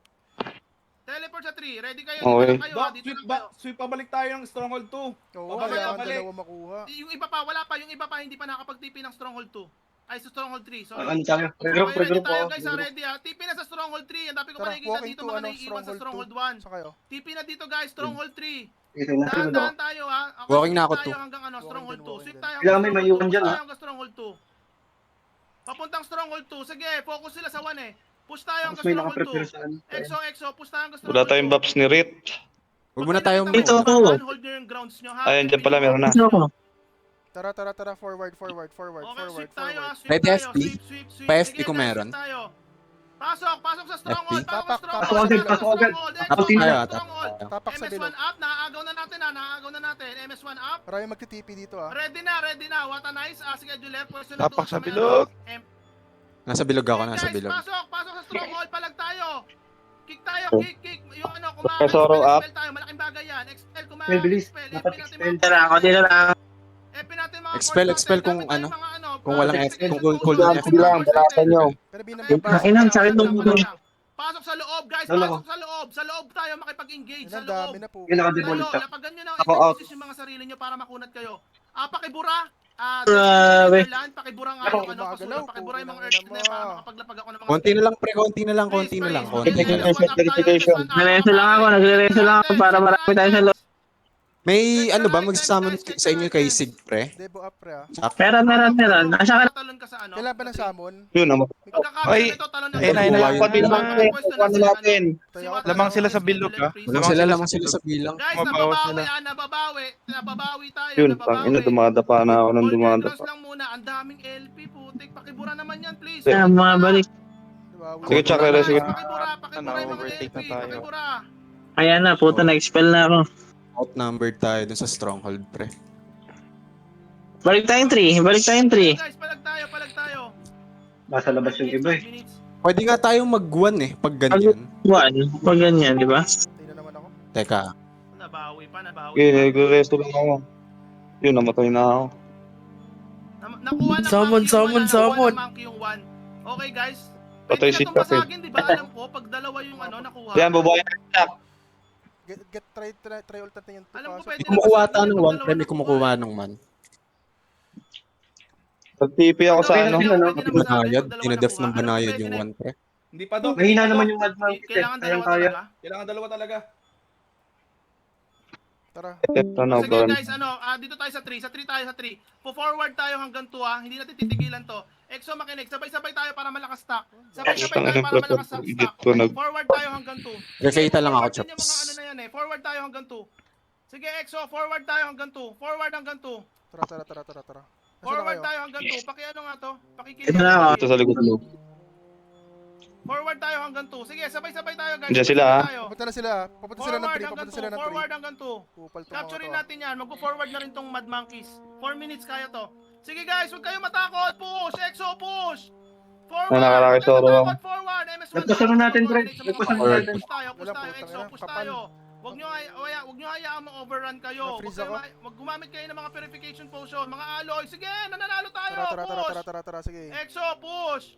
Teleport sa 3. Ready kayo. Okay. Dito lang kayo, ha. Doc, Dito lang kayo. sweep pabalik tayo ng Stronghold 2. Oo, Pabalik, kailangan pabalik. dalawa makuha. Yung iba pa, wala pa. Yung iba pa, hindi pa nakapag-TP ng Stronghold 2. Ay, sa Stronghold 3. Sorry. Ano tayo? Okay, Regroup ready tayo ako. guys, ready ha. TP na sa Stronghold 3. Ang dami ko Tara, makikita walking dito to mga ano, naiiwan sa Stronghold Stronghold 1. Sa kayo. TP na dito guys, Stronghold 3. Ito na sunod ako. Dahan-dahan tayo ha. Okay, Walking na ako tayo to. hanggang ano, Stronghold 2. Walking Sweep din. tayo Kailangan hanggang may Stronghold 2. maiwan dyan, Push ha? tayo hanggang Stronghold 2. Papuntang Stronghold 2. Sige, focus sila sa 1 eh. Push tayo Tapos hanggang may Stronghold nakaprepare sa ano. 2. EXO, push tayo hanggang Wala Stronghold 2. tayong buffs ni Rit. Huwag muna tayo Pag Dito may ako. nakita hold nyo yung grounds nyo ha. Ayun, dyan pala, meron na. Ano ako? Tara. Forward. Okay, sweep tayo ha. Sweep Ready, tayo. FP? Sweep. Pa-FP Sige, kung guys, meron. sweep tayo. Pasok sa Stronghold. FP. Pasok sa Tapak Stronghold. agad, pasok agad. Tapos Tingnan. tayo, Stronghold. Tapak sa bilog. MS1 up. Naagaw na natin. MS1 up. Marami magti-TP dito ah. Ready na. What a nice. Schedule. Pwesto na Tapak doon sa may bilog. ano. Nasa bilog ako, Guys, nasa bilog. Pasok sa Stronghold. Palag tayo. Kick tayo. Kick. Yung ano, Professor, up. expel tayo. Malaking bagay yan. Expel, Well, bilis. expel. Dapat FP natin expel. mga Tara, ako dito lang. FP natin mga Expel, force expel natin. kung Gamit tayo ano, mga kung walang force F, kung execution cold tools. Sige lang, balasan nyo. Pero Kainan, sakit ng ulo. Pasok sa loob, guys. Doon Pasok sa loob. Sa loob tayo makipag-engage. Sa Ang loob. dami na po. Yung Tayo, nakademolish ka. lapagan nyo na Ako out. i-position yung mga sarili nyo para makunat kayo. Pakibura. Grabe. Pakibura nga Ako, yung ano, gumagalaw. pasulong. Pakibura yung mga Putang earth ina na mo. para makapaglapag ako ng mga Konti na lang, pre. Konti na lang. Please. Konti. Verification. Nagrereso lang ako para marami tayo sa loob. May ano ba, magsasamon sa inyo kay Sig, pre? Debo up pre ah. Meron. Nasa ka. Talon ka sa ano? Kailan ba ng summon? Yun naman. Pagkakapit Ay, nito, talon na. ayun na, ayun na. Pati naman ano natin. Lamang sila sa bilog, ah. Lamang sila sa bilang. Guys, Mabawas nababawi tayo. Yun, tangina, dumadapa na ako ng Hold your dumadapa. grounds lang muna. Ang daming LP, putik. Pakibura naman yan, please. Mabalik. Diba? Sige, Chuck, Guys, sige. Pakibura Ano, yung mga overtake LP. na tayo. Pakibura. Ayan na, puta, na-expel na ako. Outnumbered tayo dun sa Stronghold, pre. Balik tayong 3. Guys, palag tayo. Nasa labas yung iba eh. 5 minutes. Pwede nga tayong mag-1 eh, pag ganyan. Pag ganyan, di ba? Tingnan naman ako. Teka, Nabawi nabawi pa. Okay, nagre-resto lang ako. Yun, namatay na ako. Nakuha ng Summon, monkey yung summon, nakuha summon. ng monkey yung 1. Okay guys. Patay Pwede si na itong Chuck, eh. basagin, di ba? Alam ko, pag dalawa yung nakuha. Yan, babae na. Try ult natin yung Alam ko pasok. pwede na Kumukuha basagin ata ng yung 1 dalawa pre, may nakuha. kumukuha ng man. Nag-TP ako sa ano. Pwede na basagin pag Banayad, dalawa dinedef nakuha. ng Alam ko banayad pwede yung na. 1 pre. Hindi pa Dok. Mahina hindi pa, naman Dok. yung Mad Monkey. Kailangan dalawa Kaya. talaga. Kailangan dalawa talaga. Tara. Ito na, Sige bro. guys, dito tayo sa 3. Sa 3 tayo sa 3. Po-forward tayo hanggang 2 Hindi natin titigilan to. Exo makinig. Sabay-sabay tayo para malakas stack. Sabay-sabay tayo para malakas stack. Forward tayo hanggang 2. Refeta lang ako, Forward din yung Chops. mga ano na yan eh. Forward tayo hanggang 2. Sige Exo, forward tayo hanggang 2. Forward hanggang 2. Tara. Nasaan na Forward kayo? tayo hanggang 2. Pakiano nga to? Pakikinig. Ito na ako. Ito sa likod mo. Forward tayo hanggang 2. Sige, sabay-sabay tayo guys. Diyan sila, Sabay-sabay ah. tayo. Papunta na sila. Papunta sila ng 3. Forward hanggang Papunta 2. sila ng 3. Forward hanggang 2. Kupal to mga Capturein to. natin yan. Magpo-forward na rin tong Mad Monkeys. 4 minutes kaya to. Sige guys, huwag kayong matakot. Push! Exo, push! Forward! Nakalaki, Huwag kayong Soro. matakot. Forward! MS1 Nagpasama natin, pre. Nagpasama Push natin. tayo, push Walang tayo. putang Exo, ina. push Kapal. tayo. Huwag nyo hayaan ma-overrun kayo. Na-freeze ako. Wag gumamit kayo ng mga purification potion, mga alloy. Sige, nananalo tayo. Tara. Sige. Exo, push!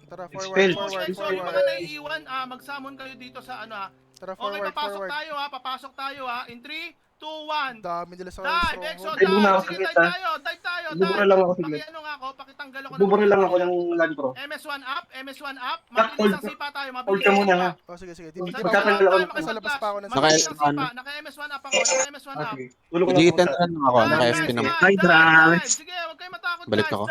Tara, Expel. Push, forward. Exo. Yung mga naiiwan, mag-summon kayo dito sa Tara, Okay, papasok forward. tayo Papasok tayo In 3, 2, 1. Dami nila sa Dive, Exo, stronghold. Ay, muna ako dive. Sige, saglit, dive ha? tayo, Bubura lang ako saglit. Pakiano nga ako, pakitanggal ako. Bubura lang ako ng Land Pro. MS1 up. Tak, Mabilis hold ang sipa tayo, Hold mabilis ka ang muna, sipa. ha? Oh, sige. Magtatanggal ako. Nasa labas pa ako ng Mabilis ang Naka- sipa. Naka MS1 up ako, naka MS1 up. Sige. Tulog ko lang Digitan ako. na lang ako, naka-FP naman. Ay, grabe. Sige, huwag kayo matakot Balik guys, ako.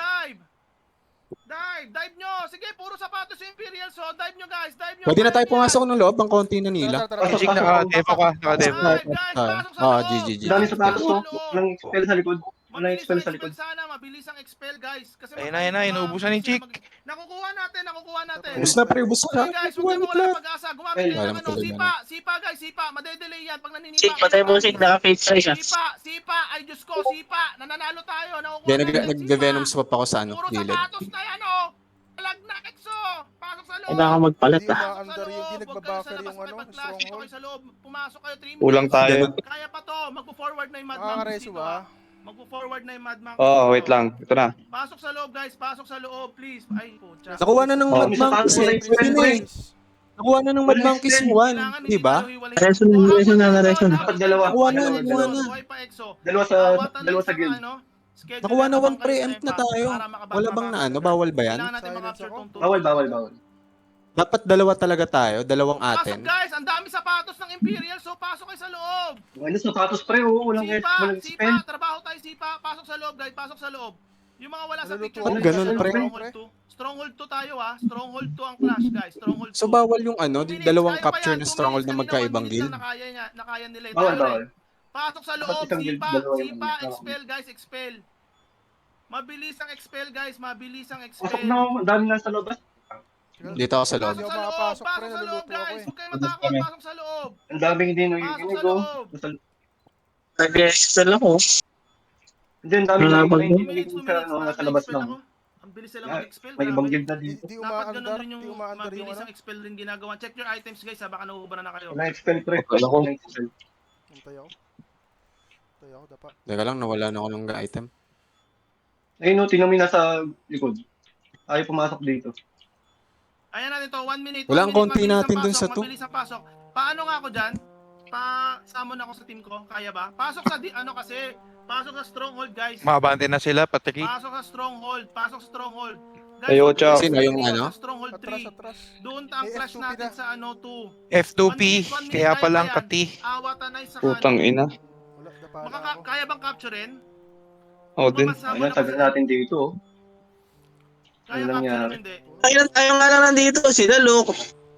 dive nyo. Sige, puro sapatos yung Imperial, so dive nyo guys, dive nyo. Pwede na tayo Kaya pumasok ng loob, ang konti na nila. Tara. Pasok, Jig, pasok. naka-def ako. Naka-def. Dive guys, pasok sa loob. GG. Dami sapatos, Pasok oh. sa loob. Walang expel sa likod. Walang Mabilis expel ang sa likod. expel sana, mabilis ang expel guys. Kasi Ayun na, inuubusan ni Chick. Nakukuha natin. Ubus na pre, ubus na. Okay guys, huwag kayo mawala ng pag-asa. Gumamit kayo Wala ng naman talaga sipa guys, sipa. Madedelay yan pag naninipa. Sig, patay mo Sig, naka-face siya. Sipa, ay Diyos ko, sipa. Nananalo tayo, nakukuha Kaya natin, nag-venom sipa. swap ako sa Puro gilid. sapatos na yan, Talag na, Exo. Pasok sa loob. Kailangan magpalit Hindi ah. Pasok sa umaandar yun. loob. Hindi Huwag kayo nagbabuffer sa labas yung may pag-clash. Dito stronghold. kayo sa loob. Pumasok kayo 3 minutes. Kulang tayo. Kaya pa to. Magpo-forward na yung Mad Monkeys Makakareso dito. ba? Magpo-forward na yung Mad Monkeys Oh, dito. wait lang. Ito na. Pasok sa loob, guys. Pasok sa loob, please. Ay, pucha. Nakuha na ng Oh, Mad may sapatos Monkeys na eh. expel, Pwede na pre. eh. Nakuha na ng Mad Monkeys yung 1, Kailangan di ba? hindi tayo hiwalay. Reso na, Oh, reso na, habol reso na. habol Dalawa. habol Nakuha na, habol nakuha na. Buhay pa, Exo. Dalawa Awatan sa lang guild. schedule Nakuha na abang 1 kayo preempt sa na impact tayo. para makabang Wala bang ka. na ano, bawal ba yan? Kailangan natin Silence makapture ako. tong two. Bawal. Dapat dalawa talaga tayo, dalawang Pasok atin. guys, ang dami sapatos ng Imperial, so pasok kayo sa loob. Ano sapatos pre, oh. Walang Sipa, expel. trabaho tayo sipa. Pasok sa loob guys, pasok sa loob. Yung mga wala sa Naluluto picture. ako. Oh, ganun, pre. Stronghold 2. Stronghold 2 tayo Stronghold 2 ang clash guys, Stronghold 2. So bawal yung ano, 2 minutes, dalawang kaya pa capture yan, na 2 stronghold na minutes, kanina 1 magkaibang minute guild. lang nakaya nila. Bawal. Tayo rin. Pasok sa loob, Dapat isang guild, dalawa yun. sipa, expel guys, expel. Mabilis ang expel guys, mabilis ang Pasok expel. na, ang dami na sa labas. Dito ako sa loob. Pasok sa loob, Makapasok, pre, pasok sa loob naluluto ako guys. eh. Huwag kayo matakot, pasok sa loob. Ang daming hindi Pasok nakikinig, sa oh. loob. Nag-excel ako. Hindi, ang daming Wala nakikinig, bang- hindi 2 minutes, 2 nakikinig minutes. sa nasa Bakit labas na-expel lang. ako? Ang bilis sila Ah, mag-expel. May ibang grabe. guild na dito. Di Dapat umaandar. ganun rin yung Di umaandar yung mabilis ano. ang expel rin ginagawa. Check your items guys baka nauubaran na kayo. Walang expel pre. Wala ko. Walang expel. Antay ako. Dapat. Teka lang, nawala na ako ng item. Ayun, no, tingnan mo yung nasa likod. Ayaw pumasok dito. Ayan natin to, 1 minute. Wala ang 1 minute, konti mabilis ang natin dun pasok, sa two. Mabilis ang pasok. Paano nga ako dyan? Pa-summon ako sa team ko. Kaya ba? Pasok sa kasi. Pasok sa stronghold guys. Mabante na sila, Patrick. Pasok sa stronghold. Pasok sa stronghold. Ayo, mabilis Chuck. Sino yung ano? Sa stronghold 3. Atras. Doon ang Eh, clash F2P natin na. sa 2. F2P, 1 minute, kaya kaya palang pa yan. kati. Awatanay sa Putang ina. Wala, dapa na ako. Kaya bang capturein? Oh, din. Ayun, tagal natin dito, oh. Kaya Ano nangyari? capturein hindi. Ayun, tayo nga lang nandito. Sila Luke.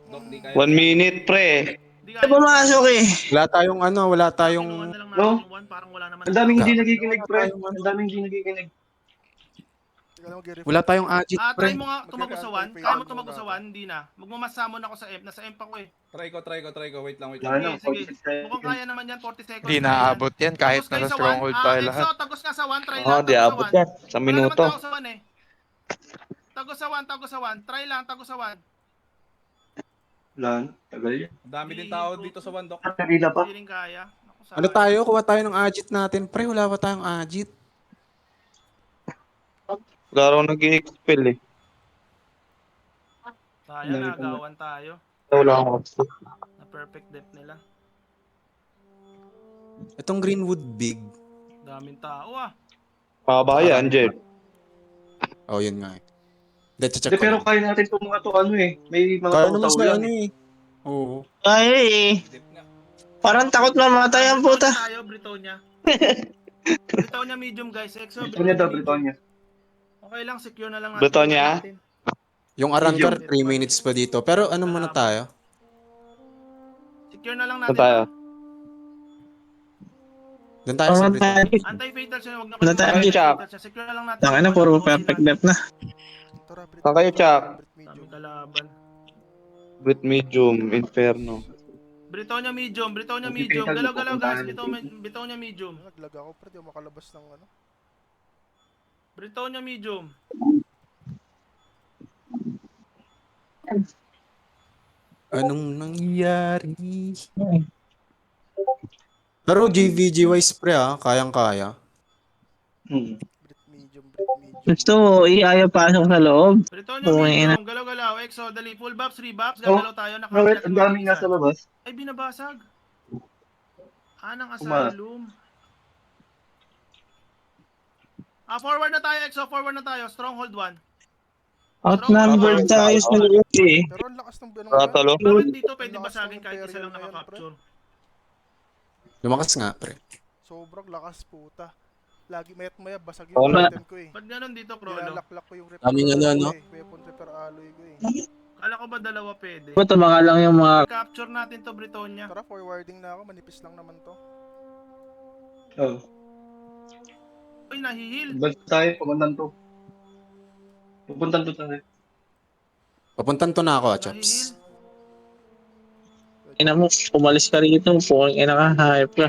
Dok, di kaya. 1 minute, pre. Hindi Ay, pumasok eh. Wala tayong ano, wala tayong... Kinuha na lang No? natin yung 1, parang wala naman. Ang daming hindi Wala. nakikinig, pre. Ang daming hindi nakikinig. Teka lang, mag-refresh. Wala tayong agit, Try pre. mo nga tumago sa 1. Kaya mo tumago sa 1, hindi na. Magmamasamon ako sa M. Nasa M pa ko eh. Try ko. Wait lang. Wala na, Sige, 46 seconds. Mukhang kaya naman yan, 40 seconds. Hindi kaya yan. naabot yan kahit Tagos kayo nasa sa stronghold 1. tayo lahat. Exo, tagos nga sa 1. Try Oh, lang, di tagos abot sa 1. yan. Sa minuto. Tagos sa 1 eh. Tagos sa 1. Try lang, tagos sa 1. Wala na. Tagal yan. Ang dami din tao dito sa one, Doc. At kanina pa. Hindi rin kaya. Naku, Ano sayang. tayo? Kuha tayo ng agit natin. Pre, wala pa tayong agit. Wala raw nag-i-expel eh. Sayang, nagawan tayo. Wala akong expel. Na perfect depth nila. Itong Greenwood Big. Daming tao ah. Pakaba yan, Jed. Oh, yun nga eh. Hindi, check Hindi, ko pero lang. kaya natin itong mga to ano eh. May mga Kaya naman tao sa lang ano eh. eh. Oo. Ay, eh. Dip nga. Parang takot mamatay ang puta. Tayo, Britonia. Britonia medium guys. Exo, Britonia daw, medium. Britonia. Okay lang, secure na lang natin. Britonia? Yung Arrancar, 3 minutes pa dito. Pero ano muna tayo? Secure na lang Saan natin. tayo? Doon tayo sa Britain. Anti-fatal siya, huwag na Ano tayo? anti-fatal siya. Secure na lang natin. Tangina, puro perfect depth na. Tara, Brit. Saan kayo, Chak? Brit Dami medium. kalaban. Brit medium, inferno. Britonia medium, Britonia Anti-fatal, medium. Galaw-galaw guys, pupuntahan. Britonia medium. Naglag ako, pre. Di ako makalabas ng ano. Britonia medium. Anong nangyari? Pero GVG wise pre kayang-kaya. Hmm. Brit medium, Brit medium. Gusto mo, iayaw pasok sa loob. Britonia Buhay na. medium, galaw-galaw. Exo, dali. Full buffs, 3 buffs. Oh, Galaw tayo. Bakit? Ang daming nasa labas. Ay, binabasag. Anang Uma. asylum. Forward na tayo, Exo. Forward na tayo. Stronghold 1. Outnumbered tayo sa loob eh. Pero ang lakas ng ano Ratalo. Bakit dito pwede Ang lakas basagin ng kahit isa Imperial lang na yan, nakakapture? Lumakas nga pre. Sobrang lakas puta. Lagi mayat maya basag Oo yung na. item ko eh. Ba't ganun dito, Crollo? Nilalaklak ko yung repair Daming ano, alloy no? ko eh. Weapon repair alloy ko eh. Kala ko ba dalawa pwede? Ito baka lang yung mga Capture natin to, Britonia. Tara, forwarding na ako. Manipis lang naman to. Oh. Uy, nahihil. Basta tayo, pumuntan to. Pupuntan to tayo. Papuntan to na ako, Nahihil. Chops. ina mo, umalis ka rito, pukong ina ka, hype ka.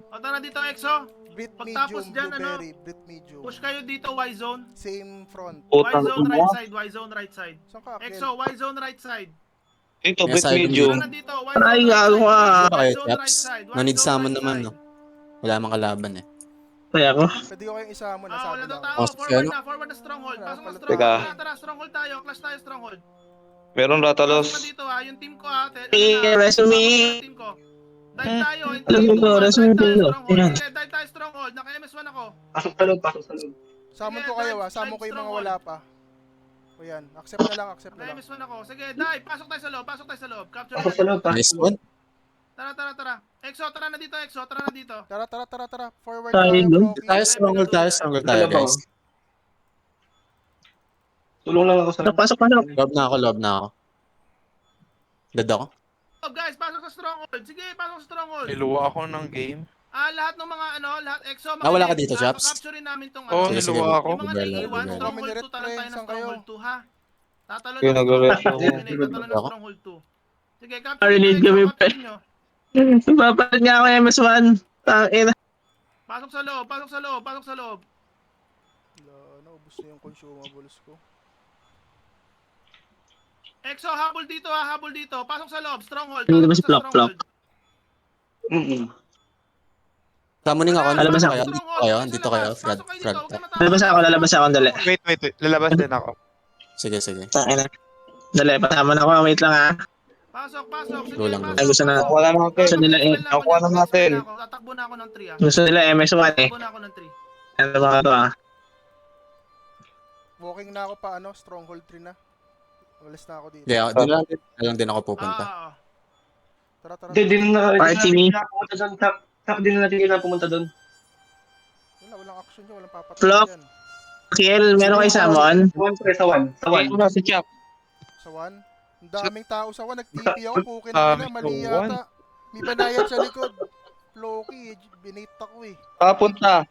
O tara dito, Exo. Brit Pagtapos medium, dyan, ano? blueberry, Brit medium. Push kayo dito, Y-zone. Same front. Utang Y-zone right ina. side, Y-zone right side. Saan ka, Akel? Exo, Y-zone right side. Dito, Yes, Brit I medium. Tara na dito, Y-zone Ay, right gago side. ka. Okay, Y-zone right Chops. side. No need Y-zone summon right naman, side. no? Wala mang kalaban eh. Kaya ako. Pwede ko kayong isama na sa Wala akin daw lang. tao. Oh, Forward ano? na, forward na stronghold. Pasok na Teka. stronghold. Tara, stronghold tayo. Clash tayo, stronghold. Meron Pasok na Ratalos. dito ha, yung team ko ha. Resume. Yung team ko. Dive tayo. Resume ko, resume ko. Stronghold. Yan. Sige, dive tayo stronghold. Naka MS1 ako. Pasok sa loob, pasok sa loob. Samon ko Sige, kayo dive, ah. Samon dive ko yung mga stronghold. wala pa. O yan. Accept na lang, accept na Naka lang. MS1 ako. Sige, dive. Pasok tayo sa loob. Pasok tayo sa loob. Capture Pasok sa natin. loob, pasok Nice sa loob. one. Tara, tara, tara. Exo, tara na dito, Exo. Tara na dito. Tara, tara, tara, tara. Forward Tayo tayo, dun. Brocky. Tayo, stronghold tayo, guys. Tulong lang ako sa loob. Pasok, pasok. Loob na ako. Dead ako. Oh, guys, pasok sa stronghold. Sige, pasok sa stronghold. Niluwa ako ng game. Lahat ng mga lahat Exo, Wala ka dito, Chaps? Capturein namin tong Oo, Sige, sige. niluwa ako. Yung mga Bella, naiiwan, Bella. stronghold 2, Kami talan tayo ng saan kayo? stronghold 2 ha. Tatalon Yung ng nag-rest stronghold ako. 2, tatalon ng Ako? stronghold 2. Sige, Ay, capture nyo, need Exo, kami, capture nyo. Papalit nga ako yung MS1. Tangina. Pasok sa loob, pasok sa loob, pasok sa loob. Naubos na yung consumables ko. Exo, habol dito ha, habol dito. Pasok sa loob, stronghold. Dito ba Pasok si sa Plok, stronghold. Summoning ako. Wala, Lalabas pasok ako. sa Dito stronghold, kayo. pasok Dito sa kayo. labas. Pasok kayo dito, huwag kayo matakot. Lalabas ako, dali. Wait. Lalabas din ako. Sige, sige. Tangina. Dali, patama na ako. Wait lang ha. Pasok, pasok. Sige, Go lang, pasok. go. Ay, gusto na. pasok. Nakuha na natin. Gusto nila eh. Nakuha na natin. Tatakbo na ako ng 3 ha. Gusto nila MS1 eh. Tatakbo na ako ng 3. Ano mga to ah. Walking na ako pa ano, stronghold 3 na. Umalis na ako dito. Yeah, doon din ako pupunta. Tara, tara. Hindi, din na Party natin me. kailangan pumunta doon. Tak, din na natin kailangan pumunta doon. Walang action dyan, walang papatay Plok. dyan. Kiel, meron kayo summon? Sa one. Wala si Chap. Sa 1. Ang daming tao sa 1. Nag-TP ako, pukin Dami na, mali sa one. yata. May banayad sa likod. Floki, binate ako eh. Papunta.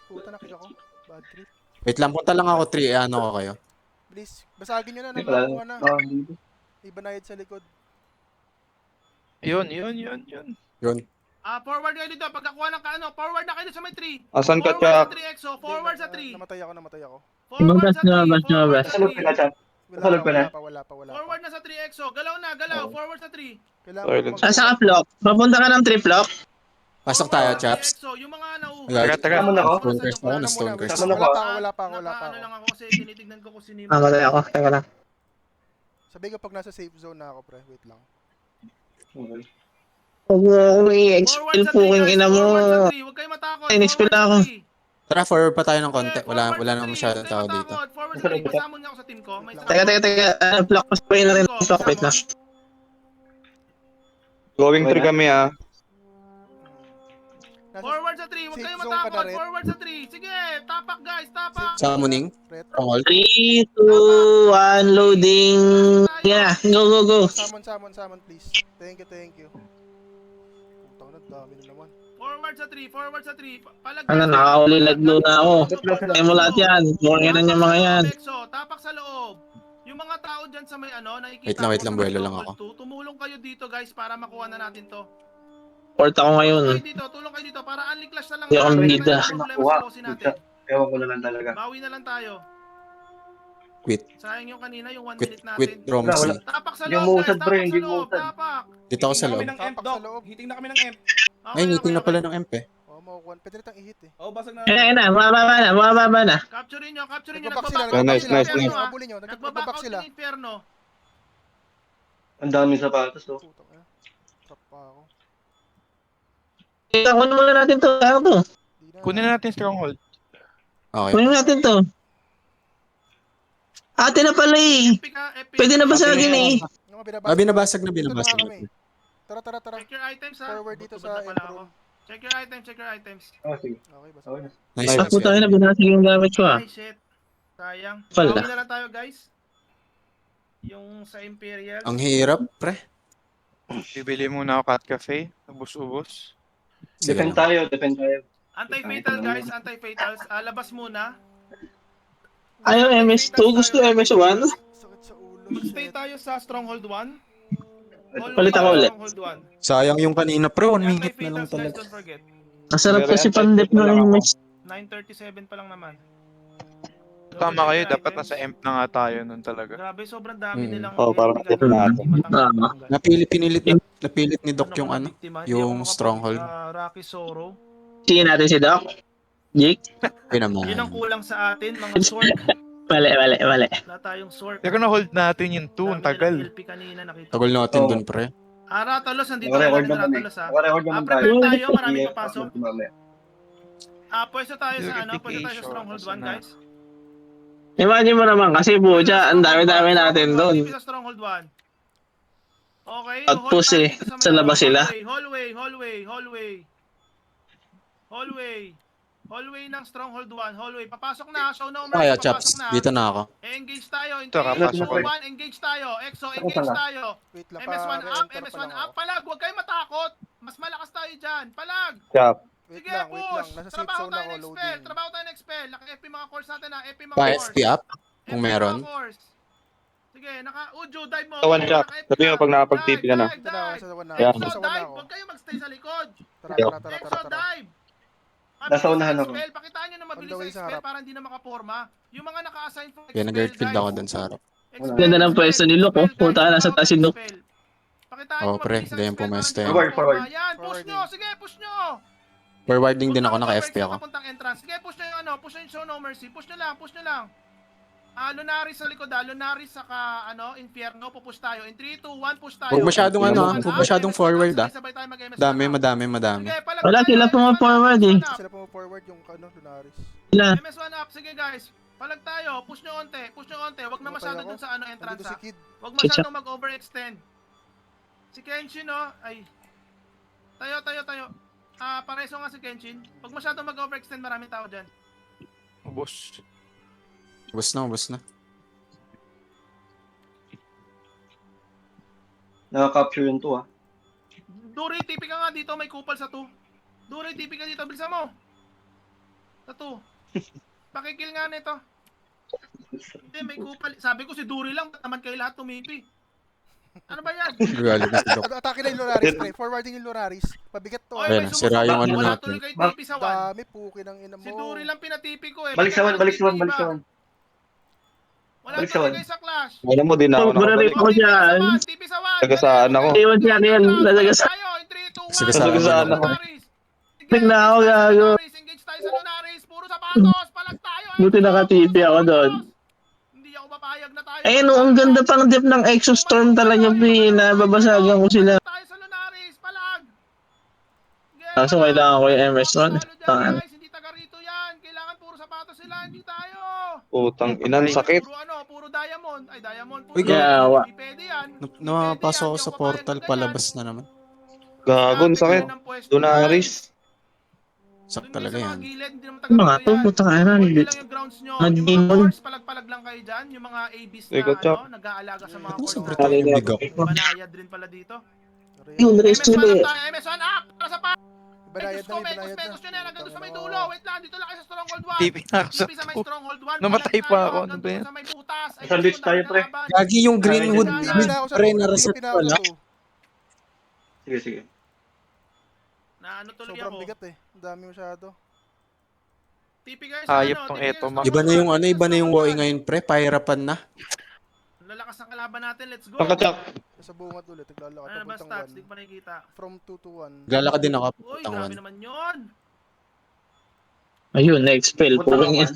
Puta, nakik ako. Bad trip. Wait lang, punta lang ako 3. Ano ko kayo? Please, basagin nyo na, Hindi pala. nakakuha na. Dito. May banayad sa likod. Yun. Yun. Forward kayo dito. Pagkakuha ng kaano, forward na kayo sa may 3. Asan ka, Forward sa Chap? 3, Exo. Forward sa 3. Namatay ako. Forward sa 3. Lumabas, lumabas, Forward lumabas. sa Sa loob ka 3. na, Chap. Nakalog pa na? Wala pa. Forward na sa 3 EXO. Galaw na, galaw. Oo. Forward sa 3. Silent. Asa ka, Flock? Papunta ka ng 3 Flock? Pasok tayo, chaps. EXO, yung mga nauuwi. Taga, taga. Tama na ako. Stone curse ako, na stone curse. Tama na ako. Wala pa Ano ako. lang ako kasi tinitignan ko kung sino yung Mamatay ako. Teka lang. Sabi ko pag nasa safe zone na ako, pre. Wait lang. Okay. Huwag mo akong Forward i-expel sa po 3, yung guys. ina mo. Forward sa 3. Huwag kayo matakot. In-expel Forward sa ako. 3. Tara, forward pa tayo ng konti. Okay, Wala forward na sa 3. masyadong Huwag tao kayo dito. matakot. Forward sa 3. Pasamon nga ako sa team ko. May Teka. Flock, pasapayin na rin yung Flock. Wait lang. Going 3 kami ah. Forward sa 3. Huwag Safe kayo zone ka na, matakot. Red. Forward sa 3. Sige, tapak guys, tapak. Summoning. Ret. Stronghold. 3, 2, 1, loading. Yeah, go. Summon, please. Thank you. Putang na, dami na naman. Forward sa 3. Forward sa 3. Palag. Ano, nakakauli laglo na ako. Kaya mo lahat yan. Morgan yung mga yan. Tapak sa loob. Yung mga tao dyan sa may ano, nakikita Wait ko lang, sa buwelo may lang Stronghold 2, tumulong kayo dito guys para makuha na natin to. Port ako ngayon. Tulong kayo dito para unlick clash na lang. Hindi ako natin. bida. Wala tayong problema sa bossin natin. Ewan ko na lang talaga. Bawi na lang tayo. Quit. Sayang yung kanina, yung 1 Quit. minute natin. Quit, Romsey. Tapak sa Yung loob guys, musad, bro, tapak hindi sa loob, musad. tapak. Dito ako sa Hiting na loob. kami ng amp, Tapak Doc. sa loob. Hiting na kami ng amp. Ay, hiting na pala ng MP eh. Oh, makukuha. Pwede rin tang i-hit eh. Oh, basag na. Ayun na, mababa na. Capturein nyo. Nagbabak sila, Nagbabak Nice, out nice, ng nice. Inferno, ah. Habulin nyo, Nagbabak nagbabak out sila. ng Inferno. Ang daming sapatos, oh. Putang ina. Trap pa ako. Kunin muna natin to. Ano to? Di na. Kunin na natin stronghold. Okay. Kunin natin to. Ate na pala eh. Pwede na basagin eh. Yung mga Binabasag na. Dito na nga kami. Tara. Check your items ha. Forward dito Tutubad sa na pala Emperor. ako. Check your items. Oh, sige. Okay, basta. Okay na. Nice. Ah, puta na, binasag yung gamit ko ah. Ay shit. Sayang. Pala. Bawi na lang tayo guys. Yung sa Imperial. Ang hirap, pre. Bibili muna ako Cat Cafe. Ubus-ubos. Sige Defend lang. tayo. Anti-fatal guys, anti-fatals. Labas muna. Ayaw MS2, gusto MS1. Sakit sa ulo. Magstay shit. tayo sa Stronghold 1. Palit ako ulit. Stronghold 1. Sayang yung kanina, pre. 1 minute na lang Anti-fatals guys, talaga. don't forget. Masarap kasi pandip na MS. 9:37 pa lang naman. Tama kayo, Double check dapat your nasa items. amp na nga tayo nun talaga. Grabe, sobrang dami nilang Oh, parang hindi ako natin. Tama. Napilit ni Doc yung ano, yung Stronghold. Rocky Soro. Sige natin si Doc. Jake. Ay naman. Yun ang kulang sa atin, mga sword. Mali. Wala tayong sword. Pero na-hold natin yung 2, ang Dami tagal. nilang LP kanina, nakita ko. Tagal natin Oh. dun, pre. Ratalos, nandito Nakarecord natin naman eh. Ratalos ha. Nakarecord naman tayo. Prepare tayo, maraming Sige, papasok. mamaya. Pwesto tayo sa ano, pwesto tayo sa Purification, Stronghold 1 guys. Imagine mo naman kasi buja, ang dami-dami natin doon. Dito sa Stronghold 1. Okay, Outpost hold eh. tayo dito Sa labas sila. Hallway ng Stronghold 1. Hallway. Papasok na. Show no Kaya, mercy. chaps. Papasok na. Dito na ako. Engage tayo. In Ito, 3, kapasok 2, ko. 1. Engage tayo. EXO, Ako engage pala. tayo. Wait lang, MS1 pare, up. enter pa MS1 lang up. ako. Palag. Huwag kayo matakot. Mas malakas tayo dyan. Palag. Chop. Wait Sige, lang. push. Nasa safe Trabaho zone tayo ako, ng expel. loading. Trabaho tayo ng expel. Naka-FP mga cores natin ha. FP mga Pa cores. FP up, kung FP meron. mga cores. Sige, Ujo, dive mo. Sa one shot. Naka-FP Sabi mo ka. pag nakapag-TP ka na. Dive. Nasa one na ako. Yeah. EXO, Nasa one na dive. ako. Huwag kayo magstay sa likod. Tara. EXO, dive. Nasa unahan ako. Spell, pakitaan nyo na mabilis On the way sa sa spell harap. para hindi na makaporma. Yung mga naka-assign for Kaya nag-earth field ako dun sa harap. Ganda ng pwesto ni Luke, oh. Puta, nasa taas si Luke. Pakitaan Oh, nyo pre, mabilis ang ganyan spell pumesto para yan. hindi na Forward. maporma. Yan, push Forward nyo. Sige, push nyo. Forwarding din ako, Huwag naka-FP mag-overextend ako. papuntang entrance. Sige, push nyo yung ano, push nyo yung show no mercy. Push nyo lang. Lunaris sa likod Lunaris saka Inferno, pupush tayo. In 3, 2, 1, push tayo. Huwag masyadong MS1 masyadong up, forward MS1 up, ah. sabay tayo mag-MS1 Madami. up. Sige, palag Wala, tayo, sila MS1 up, puma-forward eh. MS1 up. Sila forward yung Lunaris. Sila. MS1 up, sige guys. Palag tayo, push nyo onte. Huwag na masyado dun sa entrance Nandito si ha. Kid. Huwag masyadong mag-overextend. Si Kenshin ay. Tayo. Pareso nga si Kenshin. Huwag masyadong mag-overextend, maraming tao dyan. Ubus. Ubus na. Naka-capture yung 2 ah. Duri, tipi ka nga dito, may kupal sa 2. Duri, tipi ka dito, bilisan mo. Sa 2. Pakikil nga nito. Hindi, may kupal. Sabi ko si Duri lang, ba't naman kayo lahat tumipi? Ano ba yan? Galit na si Doc. Atake na yung Lunaris, pre. Forwarding yung Lunaris. Pabigat to. Oy, Ayan, may sira yung ano wala natin. tuloy kayo tipi sa 1. Dami, puki ng ina mo. Si Duri lang pinatipi ko eh. Balik sa 1, balik sa 1, balik sa 1. Wala Balik sa talaga sa clash. Alam mo, di na ako nakabalik. Ako dyan. TP sa one. Tagasaan ako. Iwan siya akin. Nalagasaan. Tayo, in 3, 2, 1. Tagasaan ako. Tignan ako, gago. Engage tayo sa Lunaris. Puro sapatos. Palag tayo. Buti naka-TP ako doon. Hindi ako papayag na tayo. Eh, no, ang ganda pang dip ng Exostorm talaga, babasagan ko sila. Tayo sa Lunaris. Palag. Kaso kailangan ko yung MS1. Guys, hindi taga rito yan. Kailangan puro sapatos sila. Hindi tayo. Putang inan, sakit. Puro ano, puro diamond. Ay, diamond. Puro Uy, gawa. Hindi pwede yan. Napasok ako sa portal, palabas na naman. Gagon, sakit. Lunaris. Sak talaga yan. Mga to, puta ka na. Hindi lang yung grounds nyo. Mga Yung mga demon. force, palag-palag lang kayo dyan. Yung mga ABs na Ikaw, Chop. ano, nag-aalaga sa mga Ano force sobrang na. tayo yung big up? Banayad rin pala dito. Yun, rest MS1 ulit. up tayo. MS1 up! Para sa pa! Ibanayad na, ibanayad na. Mekos nyo na yan. Hanggang doon sa may dulo. Wait lang, dito lang kayo sa Stronghold 1. TP na ako sa TP sa may to. Stronghold 1. Namatay pa ako, ano Hanggang ba yan? doon sa may butas. Ay, Sandwich tayo, pre. laban. Lagi yung Greenwood, TP Greenwood, na ako sa pre, 2. na-reset TP na ako wala. sa 2. Sige, sige. Na ano tuloy Sobrang ako. bigat eh. Ang dami masyado. TP guys. Hayop ano, tong TP eto, guys, Mac. Iba na yung ano, iba na yung WoE ngayon, pre. Pahirapan na. Lalakas ang kalaban natin. Let's go. Ang katsak. Sa bungat ulit. Naglalakad Ano ba papuntang stats? Di 1. ko pa nakikita. From 2 to 1. Galakad din ako, Uy, putang grabe one. naman yun. Ayun, na-expel. Punta Puro ka, nga.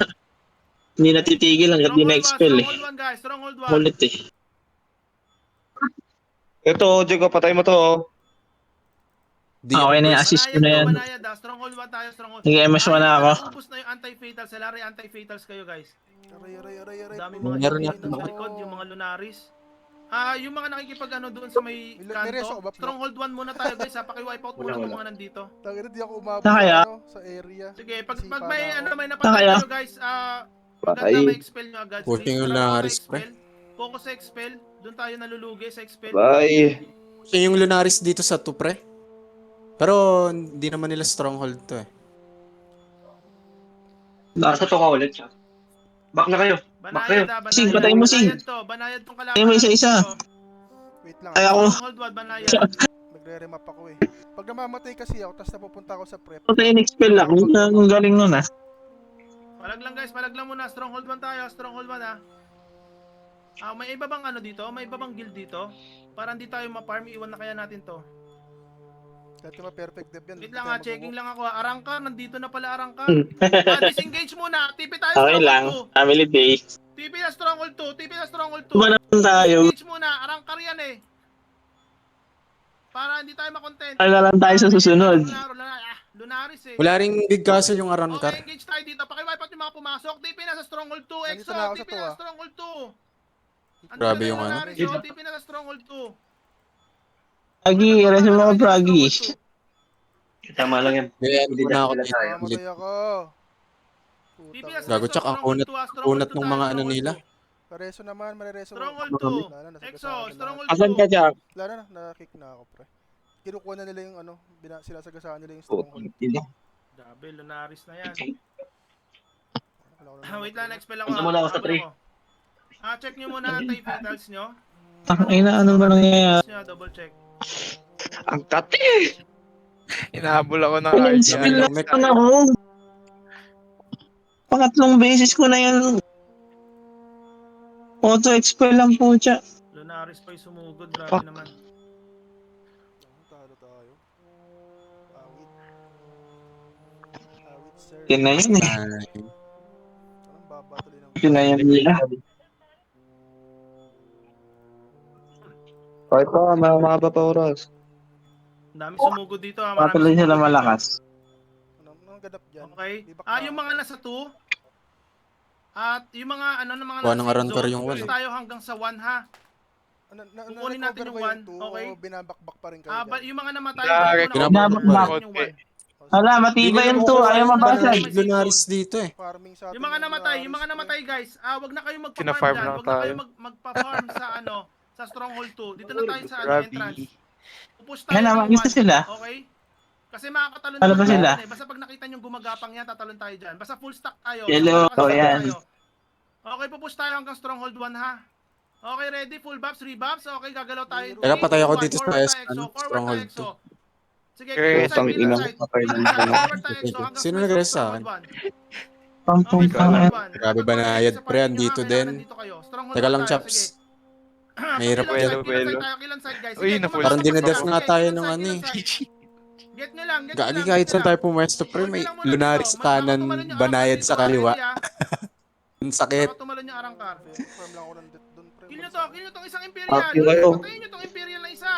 Hindi natitigil hanggat di na-expel eh. Stronghold 1 guys. Stronghold 1. Kulit eh. Ito, Jego, patay mo to. Oh. Di Okay na yung ako- assist ko na yan. Banayad ah. Stronghold 1 tayo. Stronghold. Sige, MS1 na ako. Ubus na yung anti-fatal. Salari anti-fatals kayo guys. Aray. Dami Puro mga Meron enemy natin sa ako. likod. Yung mga lunaris. Yung mga nakikipag ano doon sa may May reso kanto. ka ba, Flo? Stronghold 1 muna tayo guys ha. Paki-wipeout muna Wala. ng mga nandito. Tangina, di ako umabot Na kaya? sa, ano, sa area. Sige, pag Sipa may na ano ako. may napatay Kaya? kayo guys, maganda Patay. may expel nyo agad. Pushing yung Sige, Lunaris, expel. Focus sa expel. Doon tayo nalulugi sa expel. Bye. Siya yung Lunaris dito sa 2, pre. Pero hindi naman nila stronghold to eh. Nasa to ka ulit siya. Back na kayo. Banayad ha, banayad. Sig, patay mo, Sig. Banayad to, banayad tong kalaban. Patay mo isa-isa. natin dito. Wait lang. Ay, ako. Stronghold 1, banayad. Nagre-remap ako eh. Pag namamatay kasi ako, tapos napupunta ako sa prep. Patay in-expel ako. Ang galing nun ah. Palag lang guys, palag lang muna. Stronghold 1 tayo, Stronghold 1 ha. May iba bang ano dito? May iba bang guild dito? Para hindi tayo ma-farm, iwan na kaya natin to. Dati ma-perfect dev yan. Wait lang ha, checking lang ako ha. Arangka, nandito na pala Arangka. Hmm. Disengage muna. TP tayo Okay Stronghold lang. 2. Family day. TP na Stronghold 2. TP na Stronghold 2. Tuba naman tayo. Disengage muna. Arangka yan eh. Para hindi tayo makontent. Kaya lang tayo sa susunod. Lunaris eh. Wala ring big castle yung Okay, Arankar. engage tayo dito. Paki-wipe out yung mga pumasok. TP na sa Stronghold 2. Nandito EXO. na ako sa TP to, na sa ah. Stronghold 2. Grabe yung ano. TP na sa Stronghold 2. Agi, resume ako, Pragi. Tama lang yan. Kaya hindi na ako Wala dito. tayo. Mamatay ako. TP Puta na ko. Gago, tsaka ang kunat nung mga ano nila. Pareso naman, marereso. Stronghold 2. Wala na, EXO, nasagasaan na Stronghold lahat. Asan ka, 2. Jack? Wala na, nakick na ako pre. Kinukuha na nila yung ano, sinasagasaan nila yung stronghold. Grabe, Lunaris na yan. Wala ko na Wait lang, expel ako. Punta muna ako sa Habol 3. ako. Check nyo muna anti-fatals nyo. Tangina, ano ba nangyayari? Double check. Ang kati. Inahabol ako ng Ilang RDI. spill Yan, na naman ako. Pangatlong beses ko na yan. Auto-expel lang po siya. Lunaris pa yung sumugod. Grabe naman. Talo tayo. Awit. Awit sir. Yun na yun eh. Anong babatuloy ng Yun na yun nila. Kahit pa, mahaba pa oras. Ang dami sumugod dito ha. Marami Patuloy sila sumugod dito. malakas. Anong ganap dyan? Okay. Di ba Yung mga nasa 2. At yung mga ano ng mga Kuha ng safe Arankar zone, yung push one. tayo hanggang sa 1 ha. Kukunin natin na-recover yung ba one, two okay? o binabakbak pa rin kayo dyan? Yung mga namatay, Binabakbak. yung 1. Wala, matibay yung to. Ayaw mabasag. Lunaris dito eh. Farming sa atin Yung mga namatay, Lunaris, yung mga pre. namatay guys, wag na kayong magpa-farm Kina-farm dyan. na Wag na kayong tayo. magpa-farm sa ano, sa Stronghold 2. Dito na tayo sa ano, Grabe. entrance. Pupush tayo Yan na, ng mag-isa 1, sila. okay? Kasi makakatalon Ano ba naman sila? tayo eh. Basta pag nakita nyo gumagapang yan, tatalon tayo dyan. Basta full stack tayo. Hello, Basta full stack yan. tayo. Okay, pupush tayo hanggang Stronghold 1 ha. Okay, ready? Full buffs, rebuffs. Okay, gagalaw tayo. Teka, patay ako 3, 2, 1, dito sa forward S, tayo, ano, EXO. Forward Stronghold tayo, EXO. Sige, Eh, kill putang side, kill ina, side. patay Kill na side, ako. forward tayo, EXO. Hanggang Sino sa nag-rest sa Stronghold akin? 1. Okay, Pampung Stronghold tangin. 1. Grabe Kapag banayad, sa pre, party nyo, andito kailangan din. nandito kayo. Stronghold Stronghold Teka one lang, tayo, Chaps. sige. Mahirap Kill on yan. side, kill on side tayo, kill on side, guys. Uy, Sige, na-force. tumalon Parang tayo, dinadas sige, nga kill tayo on ng side, ano kill on eh. side. Get nyo lang, get nyo Gagi lang. kahit get nyo saan lang. tayo pumesto, pre. Hold nyo May lang muna Lunaris dito. kanan, Tumalon yung banayad arangkar sa dito, kaliwa. ready, ah. Ang sakit. Tumalon yung arangkar. Farm lang ako nandito doon, pre. Kill nyo tong isang Imperial. Happy kayo. Patayin nyo tong Imperial na isa.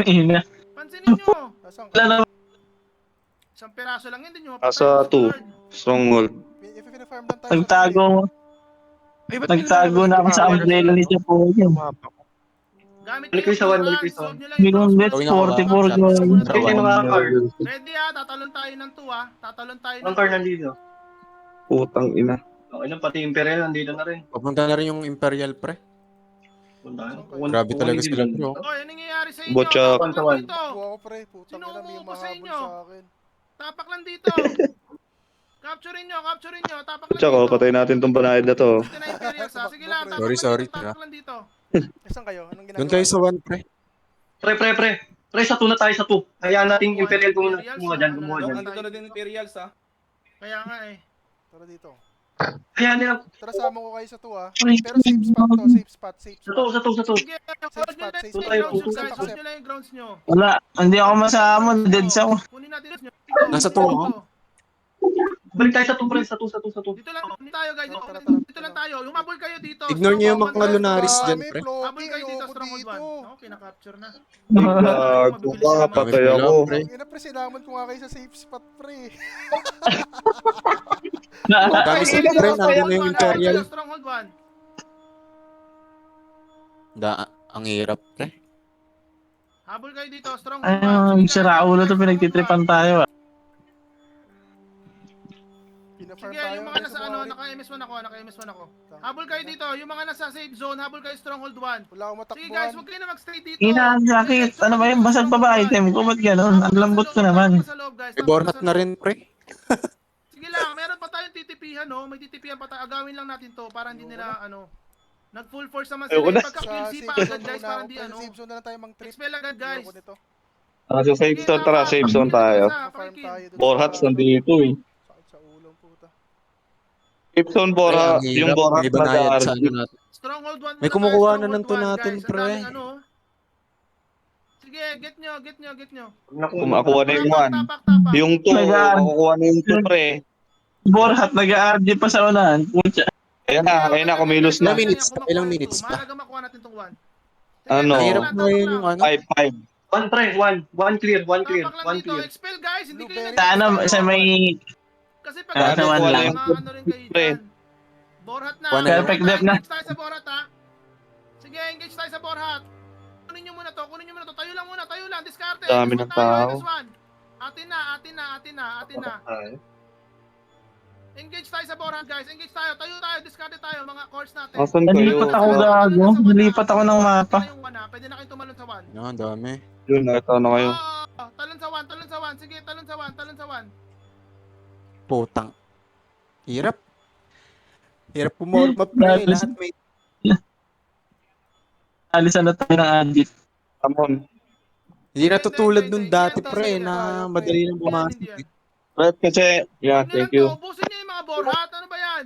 Ina. Pansinin nyo. Nasaan ka? Wala na. Isang peraso lang yun, hindi nyo Asa 2. Stronghold. If farm lang tayo Nagtago. Ay, ba't Nagtago na ako sa umbrella ni Chapo. Gamit Balik kayo sa one, balik kayo sa Solve one. nyo lang yung Minimum cross. bet Gawin ako, 44 Chaps. goal. Kasi kayo nakaka-car. Ready tatalon tayo ng 2 Tatalon tayo ng Ang car nandito. Putang ina. Okay lang, pati Imperial nandito na rin. Papunta na rin yung Imperial, pre. Punta. Grabe talaga sila, bro. Oh, ano nangyayari sa inyo? Botcha. Tapak lang dito. Buwa ko, pre. Putang Sino ina, may umuupo sa mahabol inyo? sa akin. Tapak lang dito. Capturein nyo. Tapak lang Tsaka, dito. patay natin tong banayad na to. Dito na Imperial sa. Sige lang, tapak Sorry, lang sorry, dito. Tapak lang dito. Saan kayo? Anong ginagawa? Doon kayo sa 1, pre. Pre. Pre, sa 2 na tayo sa 2. Hayaan natin Imperial kumuha dyan, kumuha Doc, dyan. andito na din yung Imperials ha. Kaya nga eh. Tara dito. Hayaan nila. Tara, sama ko kayo sa 2 Pero safe spot to, safe spot. Sa 2. Sige, hold nyo lang Safe yung spot, grounds nyo, safe guys. spot. Hold nyo lang yung grounds nyo. Wala. Hindi ako masama. Deads ako. Kunin natin nyo. Nasa tuwa ako. Balik tayo sa 2, pre. Sa 2. Dito lang tayo, guys. Tara. Dito lang tayo. Humabol kayo dito. Ignore nyo yung mga Stronghold, Lunaris dyan, Dami, pre. Habol Floki, kayo dito, ayoko Stronghold dito. 1. Oo, kinakapture na. Gago ka, patay ako. Ina, pre, sinamon ko nga kayo sa safe spot, pre. Dami sila, pre. Nandun na yung Imperial. Stronghold 1. Ang hirap, pre. Habol kayo dito, Stronghold 1. Ay, sira ulo to. Pinagtitripan tayo. Pina-farm Sige, tayo. yung mga nasa ano, naka-MS1 ako. Habol kayo dito, yung mga nasa safe zone, habol kayo Stronghold 1. Wala akong Sige guys, matakbuhan. huwag kayo na mag-stay dito. Ina, ang sakit. Ano ba yung basag pa ba item ko? Ba't ganun? Ang lambot ko naman. May Borhat na rin, pre. Sige lang, meron pa tayong titipihan, no? May titipihan pa tayo. Agawin lang natin to para hindi nila, nag-full force naman Ayoko sila. na. Pagka Sa QC safe pa zone agad, guys, muna para ako, hindi, pre. Safe zone na lang tayo mang-trip. expel agad, guys. Ayoko nito. Sa safe zone, tara, safe zone tayo. Farm tayo dun Borhats sa- nandito eh. Sakit sa ulo, puta. Safe zone, Pre, ang yung hirap. Borhats May banayad sa nag-RG. ano natin. Stronghold 1 May kumukuha na ng 2 natin, pre. Sige, get nyo. Kumakuha na yung 1. Tapak. Yung 2, Nag-RG. makukuha na yung 2, pre. Borhat, nag-RG pa sa unahan. Pucha. Ayan na, kumilos na. Ilang minutes pa? Mahalaga makuha natin tong 1. Ano? Ang hirap ngayon yung ano. 5-5. 1, pre. 1 clear. 1 clear. Tapak lang 1 dito. clear. Expel guys, hindi kayo Blueberry. Sa ano, sa may... Kasi pag Sa one lang. ano rin kayo Pre. dyan. Borhat na. One Perfect depth na. Engage tayo sa Borhat ha. Sige, engage tayo sa Borhat. Kunin nyo muna to. Tayo lang. Discarte. Dami MS1 ng tayo, tao. MS1. Atin na. Engage tayo sa Borhat guys. Engage tayo. Tayo. Discarte tayo. Mga cores natin. Asan kayo? Nalipat ako gago. Nalipat ako ng mapa. Pwede na kayo tumalon sa 1. Yan, dami. Yun, nakita na kayo. Talon sa 1. Sige, talon sa 1. Putang. Hirap. Hirap pumorma, pre. Lahat may... Alisan na tayo ng adit. Amon. Hindi na tutulad nung dati, pre, na madali nang pumasok. eh. Right, kasi, yeah, thank you. Ubusin niyo yung mga Borhat. Ano ba yan?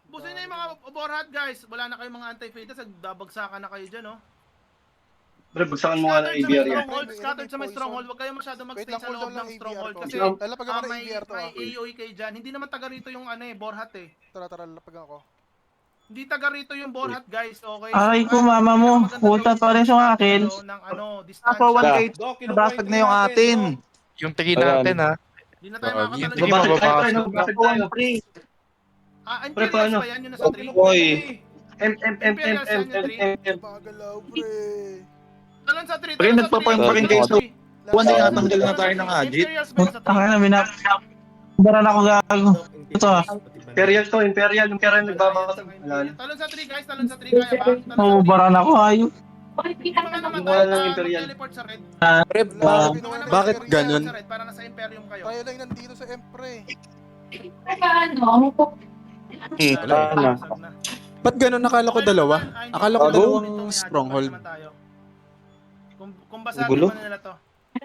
Ubusin niyo yung mga Borhat, guys. Wala na kayong mga anti-fadas. Nagbabagsakan na kayo dyan, no? Pre, bagsakan mo nga ng ABR yan. Scattered sa may stronghold. Huwag kayo masyado Wait mag-stay lang, sa hold loob on lang ng ABR stronghold. ko. Kasi Lalapagan ko ng may ABR to. AOE kayo dyan. Hindi naman taga rito yung Borhat eh. Tara, lalapagan ko. Hindi taga rito yung Borhat, guys. Okay? Ay, ko mama mo. Puta pa rin sa akin. Ng distansya. Ako, 1K. Doc, Nabasag na yung atin. Yung tingin Ayan. natin, ha? Hindi na tayo Grabe. makakatalon. Hindi Babasag tayo, pre. mababasag. Babasag tayo. Pre, Imperials paano? ba yan? Yung nasa 3? Oy. M. Pagalaw, pre. Talon sa 3. Pre, nagpa-farm pa rin kayo sa Buwan na natanggal na tayo ng agit. Imperials ba yun sa 3? Ang ina, Baran ako gago. Ito ah. Imperial nagbabasag. Talon sa 3 guys, talon sa 3 kaya ba? Talon Oo, sa 3. baran ako ayun. Yung mga namatay, Wala ng Imperial. mag-teleport sa red. Pre, Wala, Yung mga namatay, bakit mag-teleport ganun? sa red para nasa Imperium kayo. Tayo lang nandito sa M, pre. Wala na. Basag na. Ba't ganun? Nakala ko dalawa. Akala ko Bago? dalawang stronghold. Kung basag Gulo? naman nila to.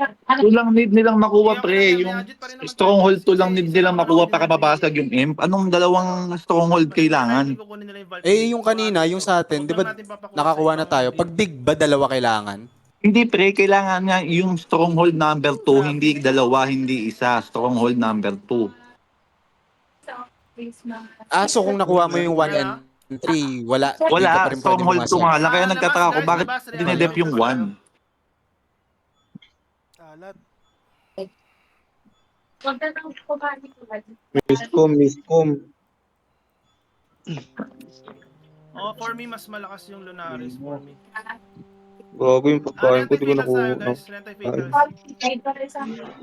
Ito lang need nilang makuha, pre. Yung stronghold 2 lang need nilang makuha para mabasag yung imp. Anong dalawang stronghold kailangan? Yung kanina, yung sa atin, di ba nakakuha na tayo? Pag big ba, dalawa kailangan? Hindi, pre. Kailangan nga yung stronghold number 2, hindi dalawa, hindi isa. Stronghold number 2. So kung nakuha mo yung 1 and 3, wala. Di ka pa Wala. rin pwede Stronghold 2 pumasok. nga lang. Kaya nagtataka ako bakit dinedep yung 1. Alat. Miscom. For me, mas malakas yung Lunaris for me. Bago yung pagkain ko, di ko nakuha. Guys, Rentay-Fatals.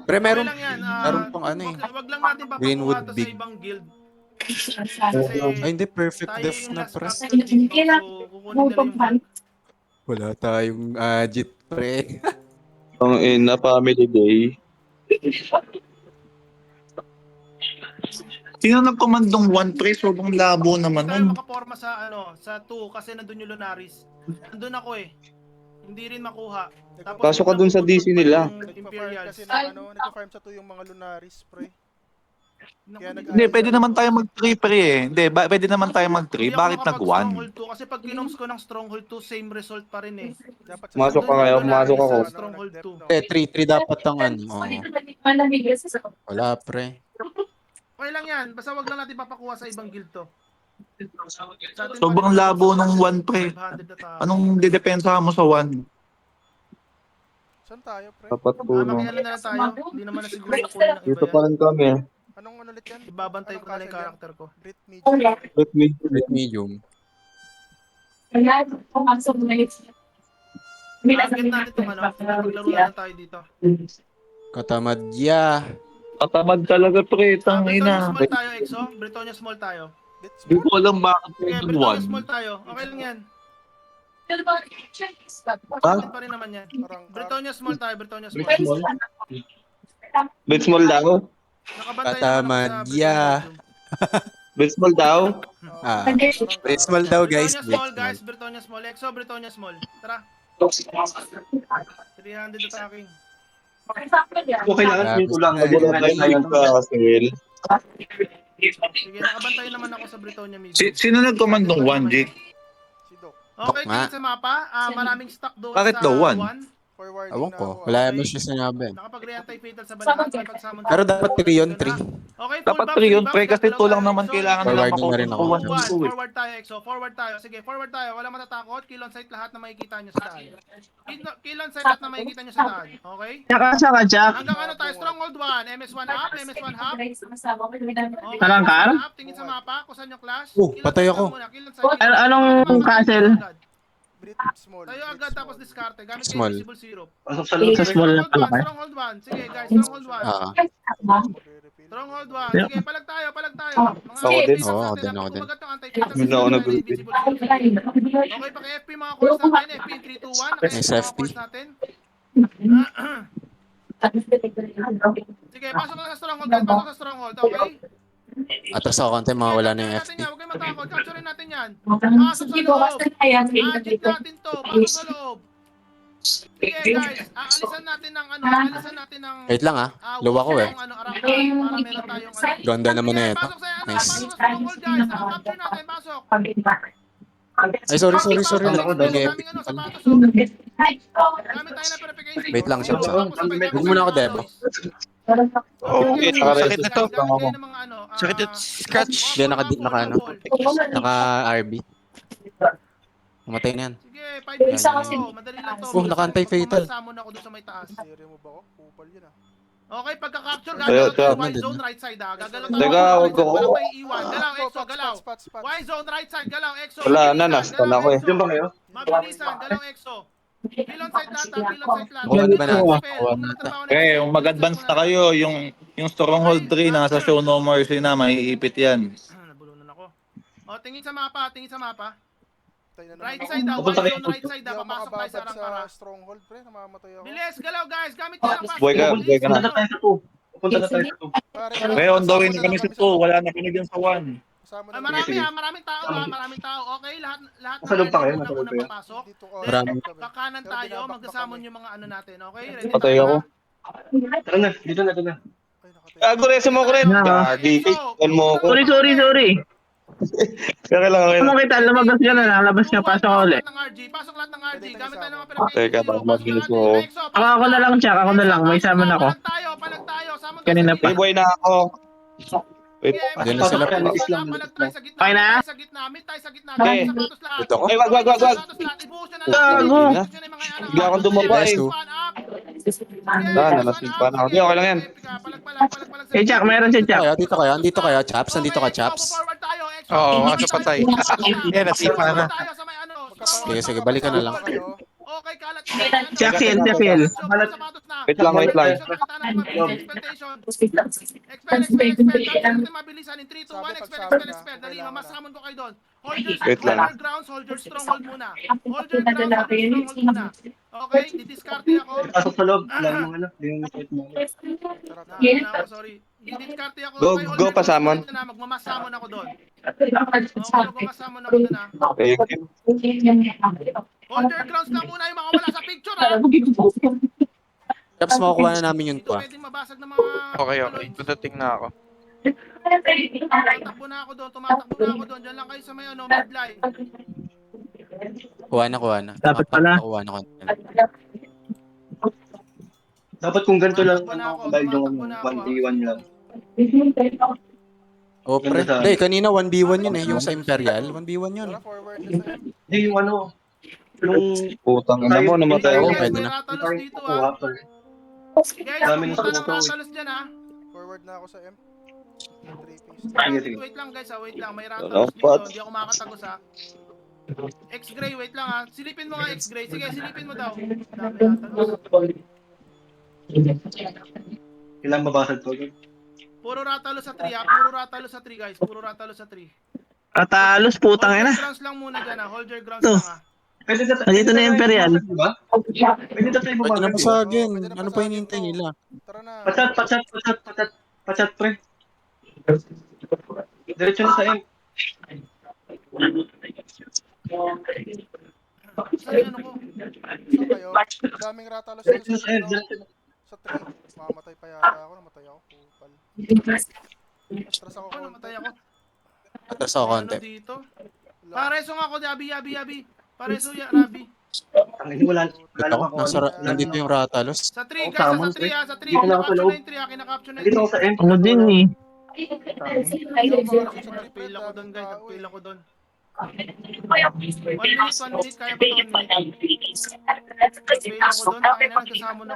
Pre, meron. Okay lang yan. meron pang ano eh. Wag lang natin papakuha Greenwood to sa Big. ibang guild. Ay, hindi. Perfect tayo def yung na, last pre. captain dito, so kukunin nila yung vault. Wala tayong Jit, pre. Ang ina, family day. Sino nagkomandong 1, pre? Sobrang labo naman Hindi tayo nun. makaporma sa 2 kasi nandun yung Lunaris. Nandun ako eh. Hindi rin makuha. Tapos Pasok ka dun sa DC nila. yung Nagpa-farm Imperials. kasi ng nagpa-farm sa 2 yung mga Lunaris, pre. Kaya Hindi, pwede naman tayo mag-3, pre eh. Hindi, pwede naman tayo mag-3. Hindi ako Bakit makapag nag-1? Stronghold 2 kasi pag kinoms ko ng Stronghold 2, same result pa rin eh. Dapat Masok ka Nandun ngayon, yung pumasok Lunaris ako. sa Stronghold 2. 3 dapat ang ano. Oo. Wala, pre. Okay lang yan. Basta wag lang natin papakuha sa ibang guild to. Sa atin Sobrang pa rin labo nung 1, pre. 500 na tao. Anong didepensa mo sa 1? Saan tayo, pre? Dapat puno. Makiano na lang tayo. Hindi naman na siguro nakunin ng Dito iba pa yan. rin kami. Anong ano ulit yan? Ibabantay ko na lang yung character ko. Grit medium. Let me. Red medium. Target natin itong ano. Maglaro na lang tayo dito. Katamadya. Katamad talaga, pre. Britonia Tangina. small tayo, Exo. Britonia small tayo. Bits Hindi ko alam bakit Sige, pwede Britonia 1. small tayo. Okay lang yan. Ha? Target pa rin naman yan. parang Britonia small tayo, Britonia small. Bet small daw. Nakabantay naman ako sa Katamadya. Bet small daw. Red small daw, guys. Britonia small, guys. Britonia small. Exo, Britonia small. Tara. 300 attacking. So, kailangan yung kulang. Tapos, Wala tayong Castle. Sige, nakabantay naman ako sa Britonia medium. Sino nagkomandong 1, Jake? si Doc. Okay, Dok nga. tingin sa mapa. Maraming stock doon Bakit sa daw one? 1. Forwarding Ewan na ko. ako. Wala mo siya sinabi. Nakapag-re-anti-fatal sa balikan. Pag-summon Pero dapat 3 on 3. Okay, Dapat full 3 buff, yun, full pre. buff, Kasi galaw 2 lang tayo, naman Exo. kailangan Forward nila na rin ako. makukuha ng One, 2 eh. forward tayo, Exo. Forward tayo. Sige, forward tayo. Wala matatakot. Kill on sight lahat na makikita nyo sa daan. Kill on sight lahat na makikita nyo sa daan. Okay? Nakasa ka, Jack. Hanggang ano tayo? Stronghold 1. MS1 up. MS1 up. Okay, Talangkar? MS1 up. Tingin sa mapa. Kung saan yung clash. Oh, Kill on patay sight ako. lang muna, kill on sight. Anong castle? Brit small. Tayo Brit agad small. tapos diskarte. Gamit kayo Small. invisible syrup. Pasok sa loob. Sa small na pala kayo. Stronghold 1. Sige guys, Stronghold 1. Re-refill. Stronghold 1. Sige, palag tayo, palag tayo. Mga Ako din. anti-fatal Oo, natin, ako din, ako din. kumagat yung anti-fatal Hindi na ako natin, nag- invisible shield. Okay, paki-FP mga cores natin. FP in 3, 2, 1. Naka-FP mga SFP. cores natin. Sige, pasok na sa Stronghold. Guys, pasok sa Stronghold. Okay? Atras ako konti, mawala na yung Capture FP. natin yan, huwag kayong matakot. Capture natin yan. Pasok sa loob. Agit natin to. Pasok sa loob. Sige guys, aalisan natin ng ano, aalisan natin ng Wait lang Luwa ko eh. Ano, around para meron tayong ano. Ganda naman na ito. Pasok sa ano, Nice. pasok sa Stronghold guys. Capture natin, pasok. Ay, sorry. Daming ano, sapatos. Gamit tayo ng verification. Wait lang, Shab, Tapos sabay gamit Huwag muna ako tayo ng demo. alloys. Okay, Guys, sakit na to. gamit kayo ng mga ano, Sakit na scratch. Hindi, naka RB. Mamatay na yan. Sige, 5 minutes ako. Madali lang to. naka-anti-fatal. Summon ako doon sa may taas. Siri mo ba ako? Kupal yun ah. Okay, pagka-capture, Tayo, gagalaw tayo. tayo. Y zone, right side Gagalaw tayo. Teka, wag ko. Walang may iwan. Galaw, Exo, Spots, galaw. spots, spots. Y zone, right side, galaw, Exo. Wala na, Mabilisan, nastan galaw, ako eh. Exo. Diyan ba kayo? Mabilisan, galaw, Exo. Kilon side lahat, kilon side lahat. Wala ba na? Okay, mag-advance na kayo. Yung Stronghold 3 nasa Show No Mercy na, maiipit yan. Nabulunan ako. O, tingin sa mapa, tingin sa mapa. Tayo na Right naman. side daw, Pupunta Y kayo. zone, right side Hindi daw. ako Papasok tayo sa makababad Arangkara. sa stronghold, pre. Namamatay ako. Bilis, galaw guys. Gamit nyo lang fast. Buhay ka, buhay ka na. Punta na tayo sa 2. Pupunta na tayo sa 2. Pare, Okay, on the way na kami sa 2. Wala na kami dyan sa 1. Kasama Ay, na marami Sige. maraming tao maraming tao. Okay, lahat Nasa loob pa kayo? ng Nasa loob unang kayo? papasok. dito ko. Marami. Kakanan tayo, magkasamon yung mga ano natin. Okay, ready Patay tayo ako. na? Tara na, dito na, dito na. Ay, nakatayo. Gago reso mo ko rin. Gagi. Iwan mo ko. Sorry. Kaya lang okay Ano na. kita, lumabas ka na, nalabas ka, pasok ka ulit. Pasok lahat ng RG. Gamit tayo ng mga Teka, pinag-zero. baka mabilis mo ako. Ako na lang, Jack, ako na lang, may sama na ako. Palag tayo. Samon Kanina pa. Playboy na ako. Wait. Doon na sila. Palag tayo sa gitna. Okay na? Sa gitna. Mid tayo sa gitna. Okay. Sapatos lahat. Dito ako. Ay, wag. Ibuhos na lang. Gago. Bigla akong dumaba eh. Nalasing pa na ako. Hindi, okay lang yan. Eh, Jack, meron si Jack. Dito kayo, Chaps. Nandito ka, Chaps. Oo, kaso patay. Yan, nasipa na. Sige, balikan na lang. Okay, kalat. Jack Hill. Wait lang. Expel. Mabilisan in 3, 2, 1. Expel. Dali, mamasamon ko kayo doon. Wait lang. Hold your grounds, hold your stronghold muna. Hold your grounds, hold your stronghold muna. Okay, didiskarte ako. Pasok sa loob. Wala namang ano. Hindi mo set mo. Sorry. Didiskarte ako. Go, Okay, hold go, your pasamon. grounds na, magmamasamon ako doon. Okay, magmamasamon ako doon ha. Thank you. Hold your grounds lang muna yung mga wala sa picture ha. Chaps, makukuha na namin yun Dito pa. pwedeng mabasag ng mga... Okay. Tututing na ako. Tumatakbo na ako doon. Diyan lang kayo sa may midline. Kuha na. Dapat pala. Kuha na ko. Dapat kung ganito lang, Tumatakbo dahil na yung ako. 1v1 lang. Oh, pre. Hindi, kanina 1v1 yun eh. Yung sa Imperial. 1v1 yun. Tara, forward na sa M. Hindi, yung ano, yung... Putang ina mo, namatay ako. Oo, pwede na. Ratalos dito ha. Guys, Dami ng pumunta ng sumusunod. ratalos dyan ha. Forward na ako sa M. 3 piece. Sige. Wait lang guys ha, wait lang. May Ano, ratalos dito. Pots? Hindi ako makakatagos ha. X-Gray, wait lang ha. Silipin mo nga X-Gray. Sige, silipin mo daw. Dami ratalos. Kailangan mabasag to. Puro ratalos sa 3 ha. Puro ratalos sa 3 guys. Puro ratalos sa 3. Ratalos, putang Hold ina. your grounds lang muna dyan ha. Hold your grounds lang ha. Pwede na Nandito na yung Imperial. Diba? Pwede na tayo Pwede na bumagay. basagin. Pwede na Ano pa basagin hinihintay to. nila? Tara na. Pachat, pre. Diretso na sa M. Saan yung ano ko? So kayo, daming ratalos dito Diretso sa na sa M. ano, Diretso na. sa 3. Mamatay pa yata ako. Namatay ako. Kupal. Atras ako Ano, konti. namatay ako. Atras ako Ano konti. dito? Pareso nga ako, Yabi. Pareso ya, Rabi. Tangin, wala Ito, lang ako. nandito yung Ratalos. Sa 3, Oh, guys, tama, sa 3 ha, sa 3. Dito lang ako sa Kinakapture loob. na yung 3 ha, kinakapture na Dito yung ako sa M. Ano din eh. Fail ako doon guys, fail ako doon. 1 minute, kaya pa to 1 minute. Fail ako doon, tayo na, nagkasamon ako.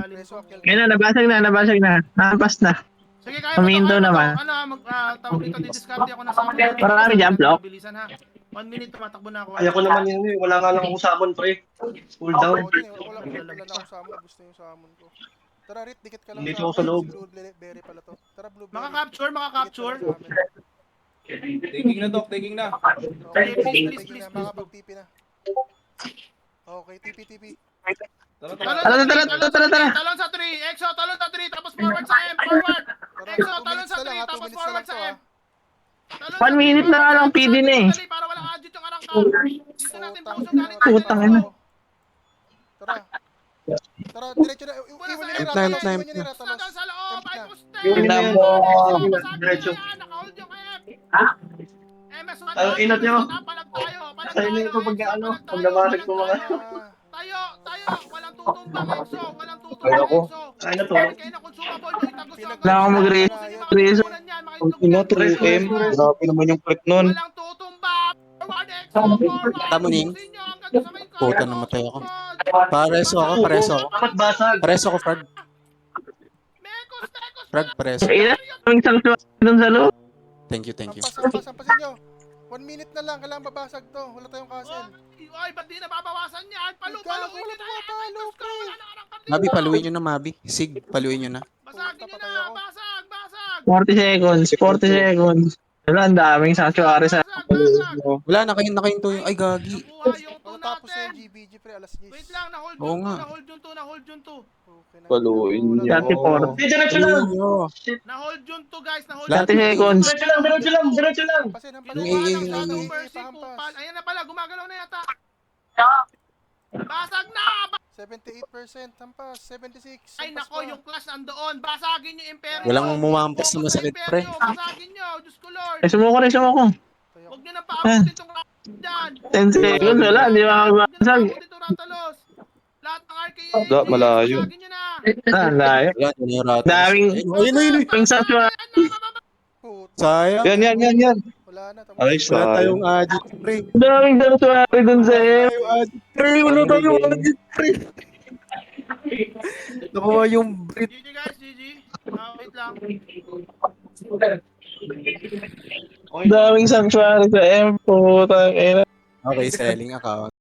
Preso akil. Ayun na, nabasag na. Nakampas na. Sige, kaya Huminto kaya naman. Ano, tawag dito, didiskarte ako ng samon. Para kami jump block. Bilisan ha. 1 minute, tumatakbo na ako. Kaya ko naman yun eh. Wala nga lang akong samon, pre. Cool down. Ako din eh. Wala na akong samon. Gusto yung samon ko. Tara, Rit, dikit ka lang Dito ako sa loob. Blueberry pala to. Tara, blueberry. Makakapture. Dikit ka lang sa amin. Taking na, Doc. Taking na. Okay, Please. Makapag-TP na. Okay, TP. Tara. Talon sa 3, Exo, talon sa 3, tapos forward sa M, forward. Tara, Exo, 2 talon minutes sa na lang 3, ha. 2 tapos minutes na forward lang sa to ha. M. Talon 1 sa minute three, na nga lang, forward sa PD na eh. dali, para walang adjust yung arangkang. Dito natin pusong galit. Putang ina. Tara. Tara, diretso na. Iwan nyo ni Ratalos. Iwan nyo ni Ratalos. Sa sa loob, ay poste. Yun na yan. Diretso. Nakahold yung M. MS1, Ang inat nyo. palag tayo. Sa'yo na ito pag ano, pag nabasag ko mga. Tayo, walang tutumbang Exo, walang Ay, tutumbang ako. Exo. Ay na to. Kayo na consumable, yung itagos sa Wala akong mag-raise. Ang ina, 3M. Grabe naman yung click nun. Walang tutumbang. Forward Exo, forward. Tamuning. Pusin nyo hanggang sa may Puta, kano. namatay ako. Squad. Pareso ako. Dapat basag. Pareso ako, Frag. Mekos. Frag, pareso. Ayun na, kaming sanctuary dun sa loob. Thank you. Sampasin nyo. 1 minute na lang. Kailangan babasag to. Wala tayong castle. Ay, ba't di nababawasan yan? Gago, Paluin wala nyo na. tumapalo, pre. Wala na karang Mabi, paluin nyo na, Mabi. Sig, paluin nyo na. Basagin nyo na. Basag. 40 seconds. Wala, ang daming sanctuary sa... Basag. Wala, nakahinto yung... Ay, gagi. Nakuha yung 2 Tapos na natin. yung GBG, pre. Alas 10. Wait lang, na-hold Oo yung 2, nga. na-hold yung 2. Okay na. Paluin Wala nyo. na. 34. Diretso lang. Paluin nyo. Na-hold yung 2 guys, na-hold 30 seconds. Diretso lang. Hampasin. Yung Mercy, kupal. Ayan na pala, gumagalaw na yata. Basag na! 78% tampas, 76. Ay tampas nako, pa. yung class nandoon. Basagin nyo yung Imperyo. Walang mumampas na Focus sa masakit, pre. Imperyo. Basagin nyo. Diyos ko Lord. Sumuko rin, sumuko. Tayo. Huwag nyo na paabutin itong dyan. 10 seconds, wala, hindi makabasag. Huwag nyo na paabutin itong Ratalos. Lahat ng RKA. Da, malayo. Basagin nyo na. Layo. Wala, yun yung rata. Daming- Ayun. Yung sanctuary. Puta, Sayang. Yan. wala na. Tapos. Ay, Wala tayong sayang. agit, pre. Daming sanctuary dun sa M. Pre, wala tayong agit, pre. Nakuha yung Brit. GG guys, GG. Wait lang. Daming sanctuary sa M. Putang ina. Okay, selling account.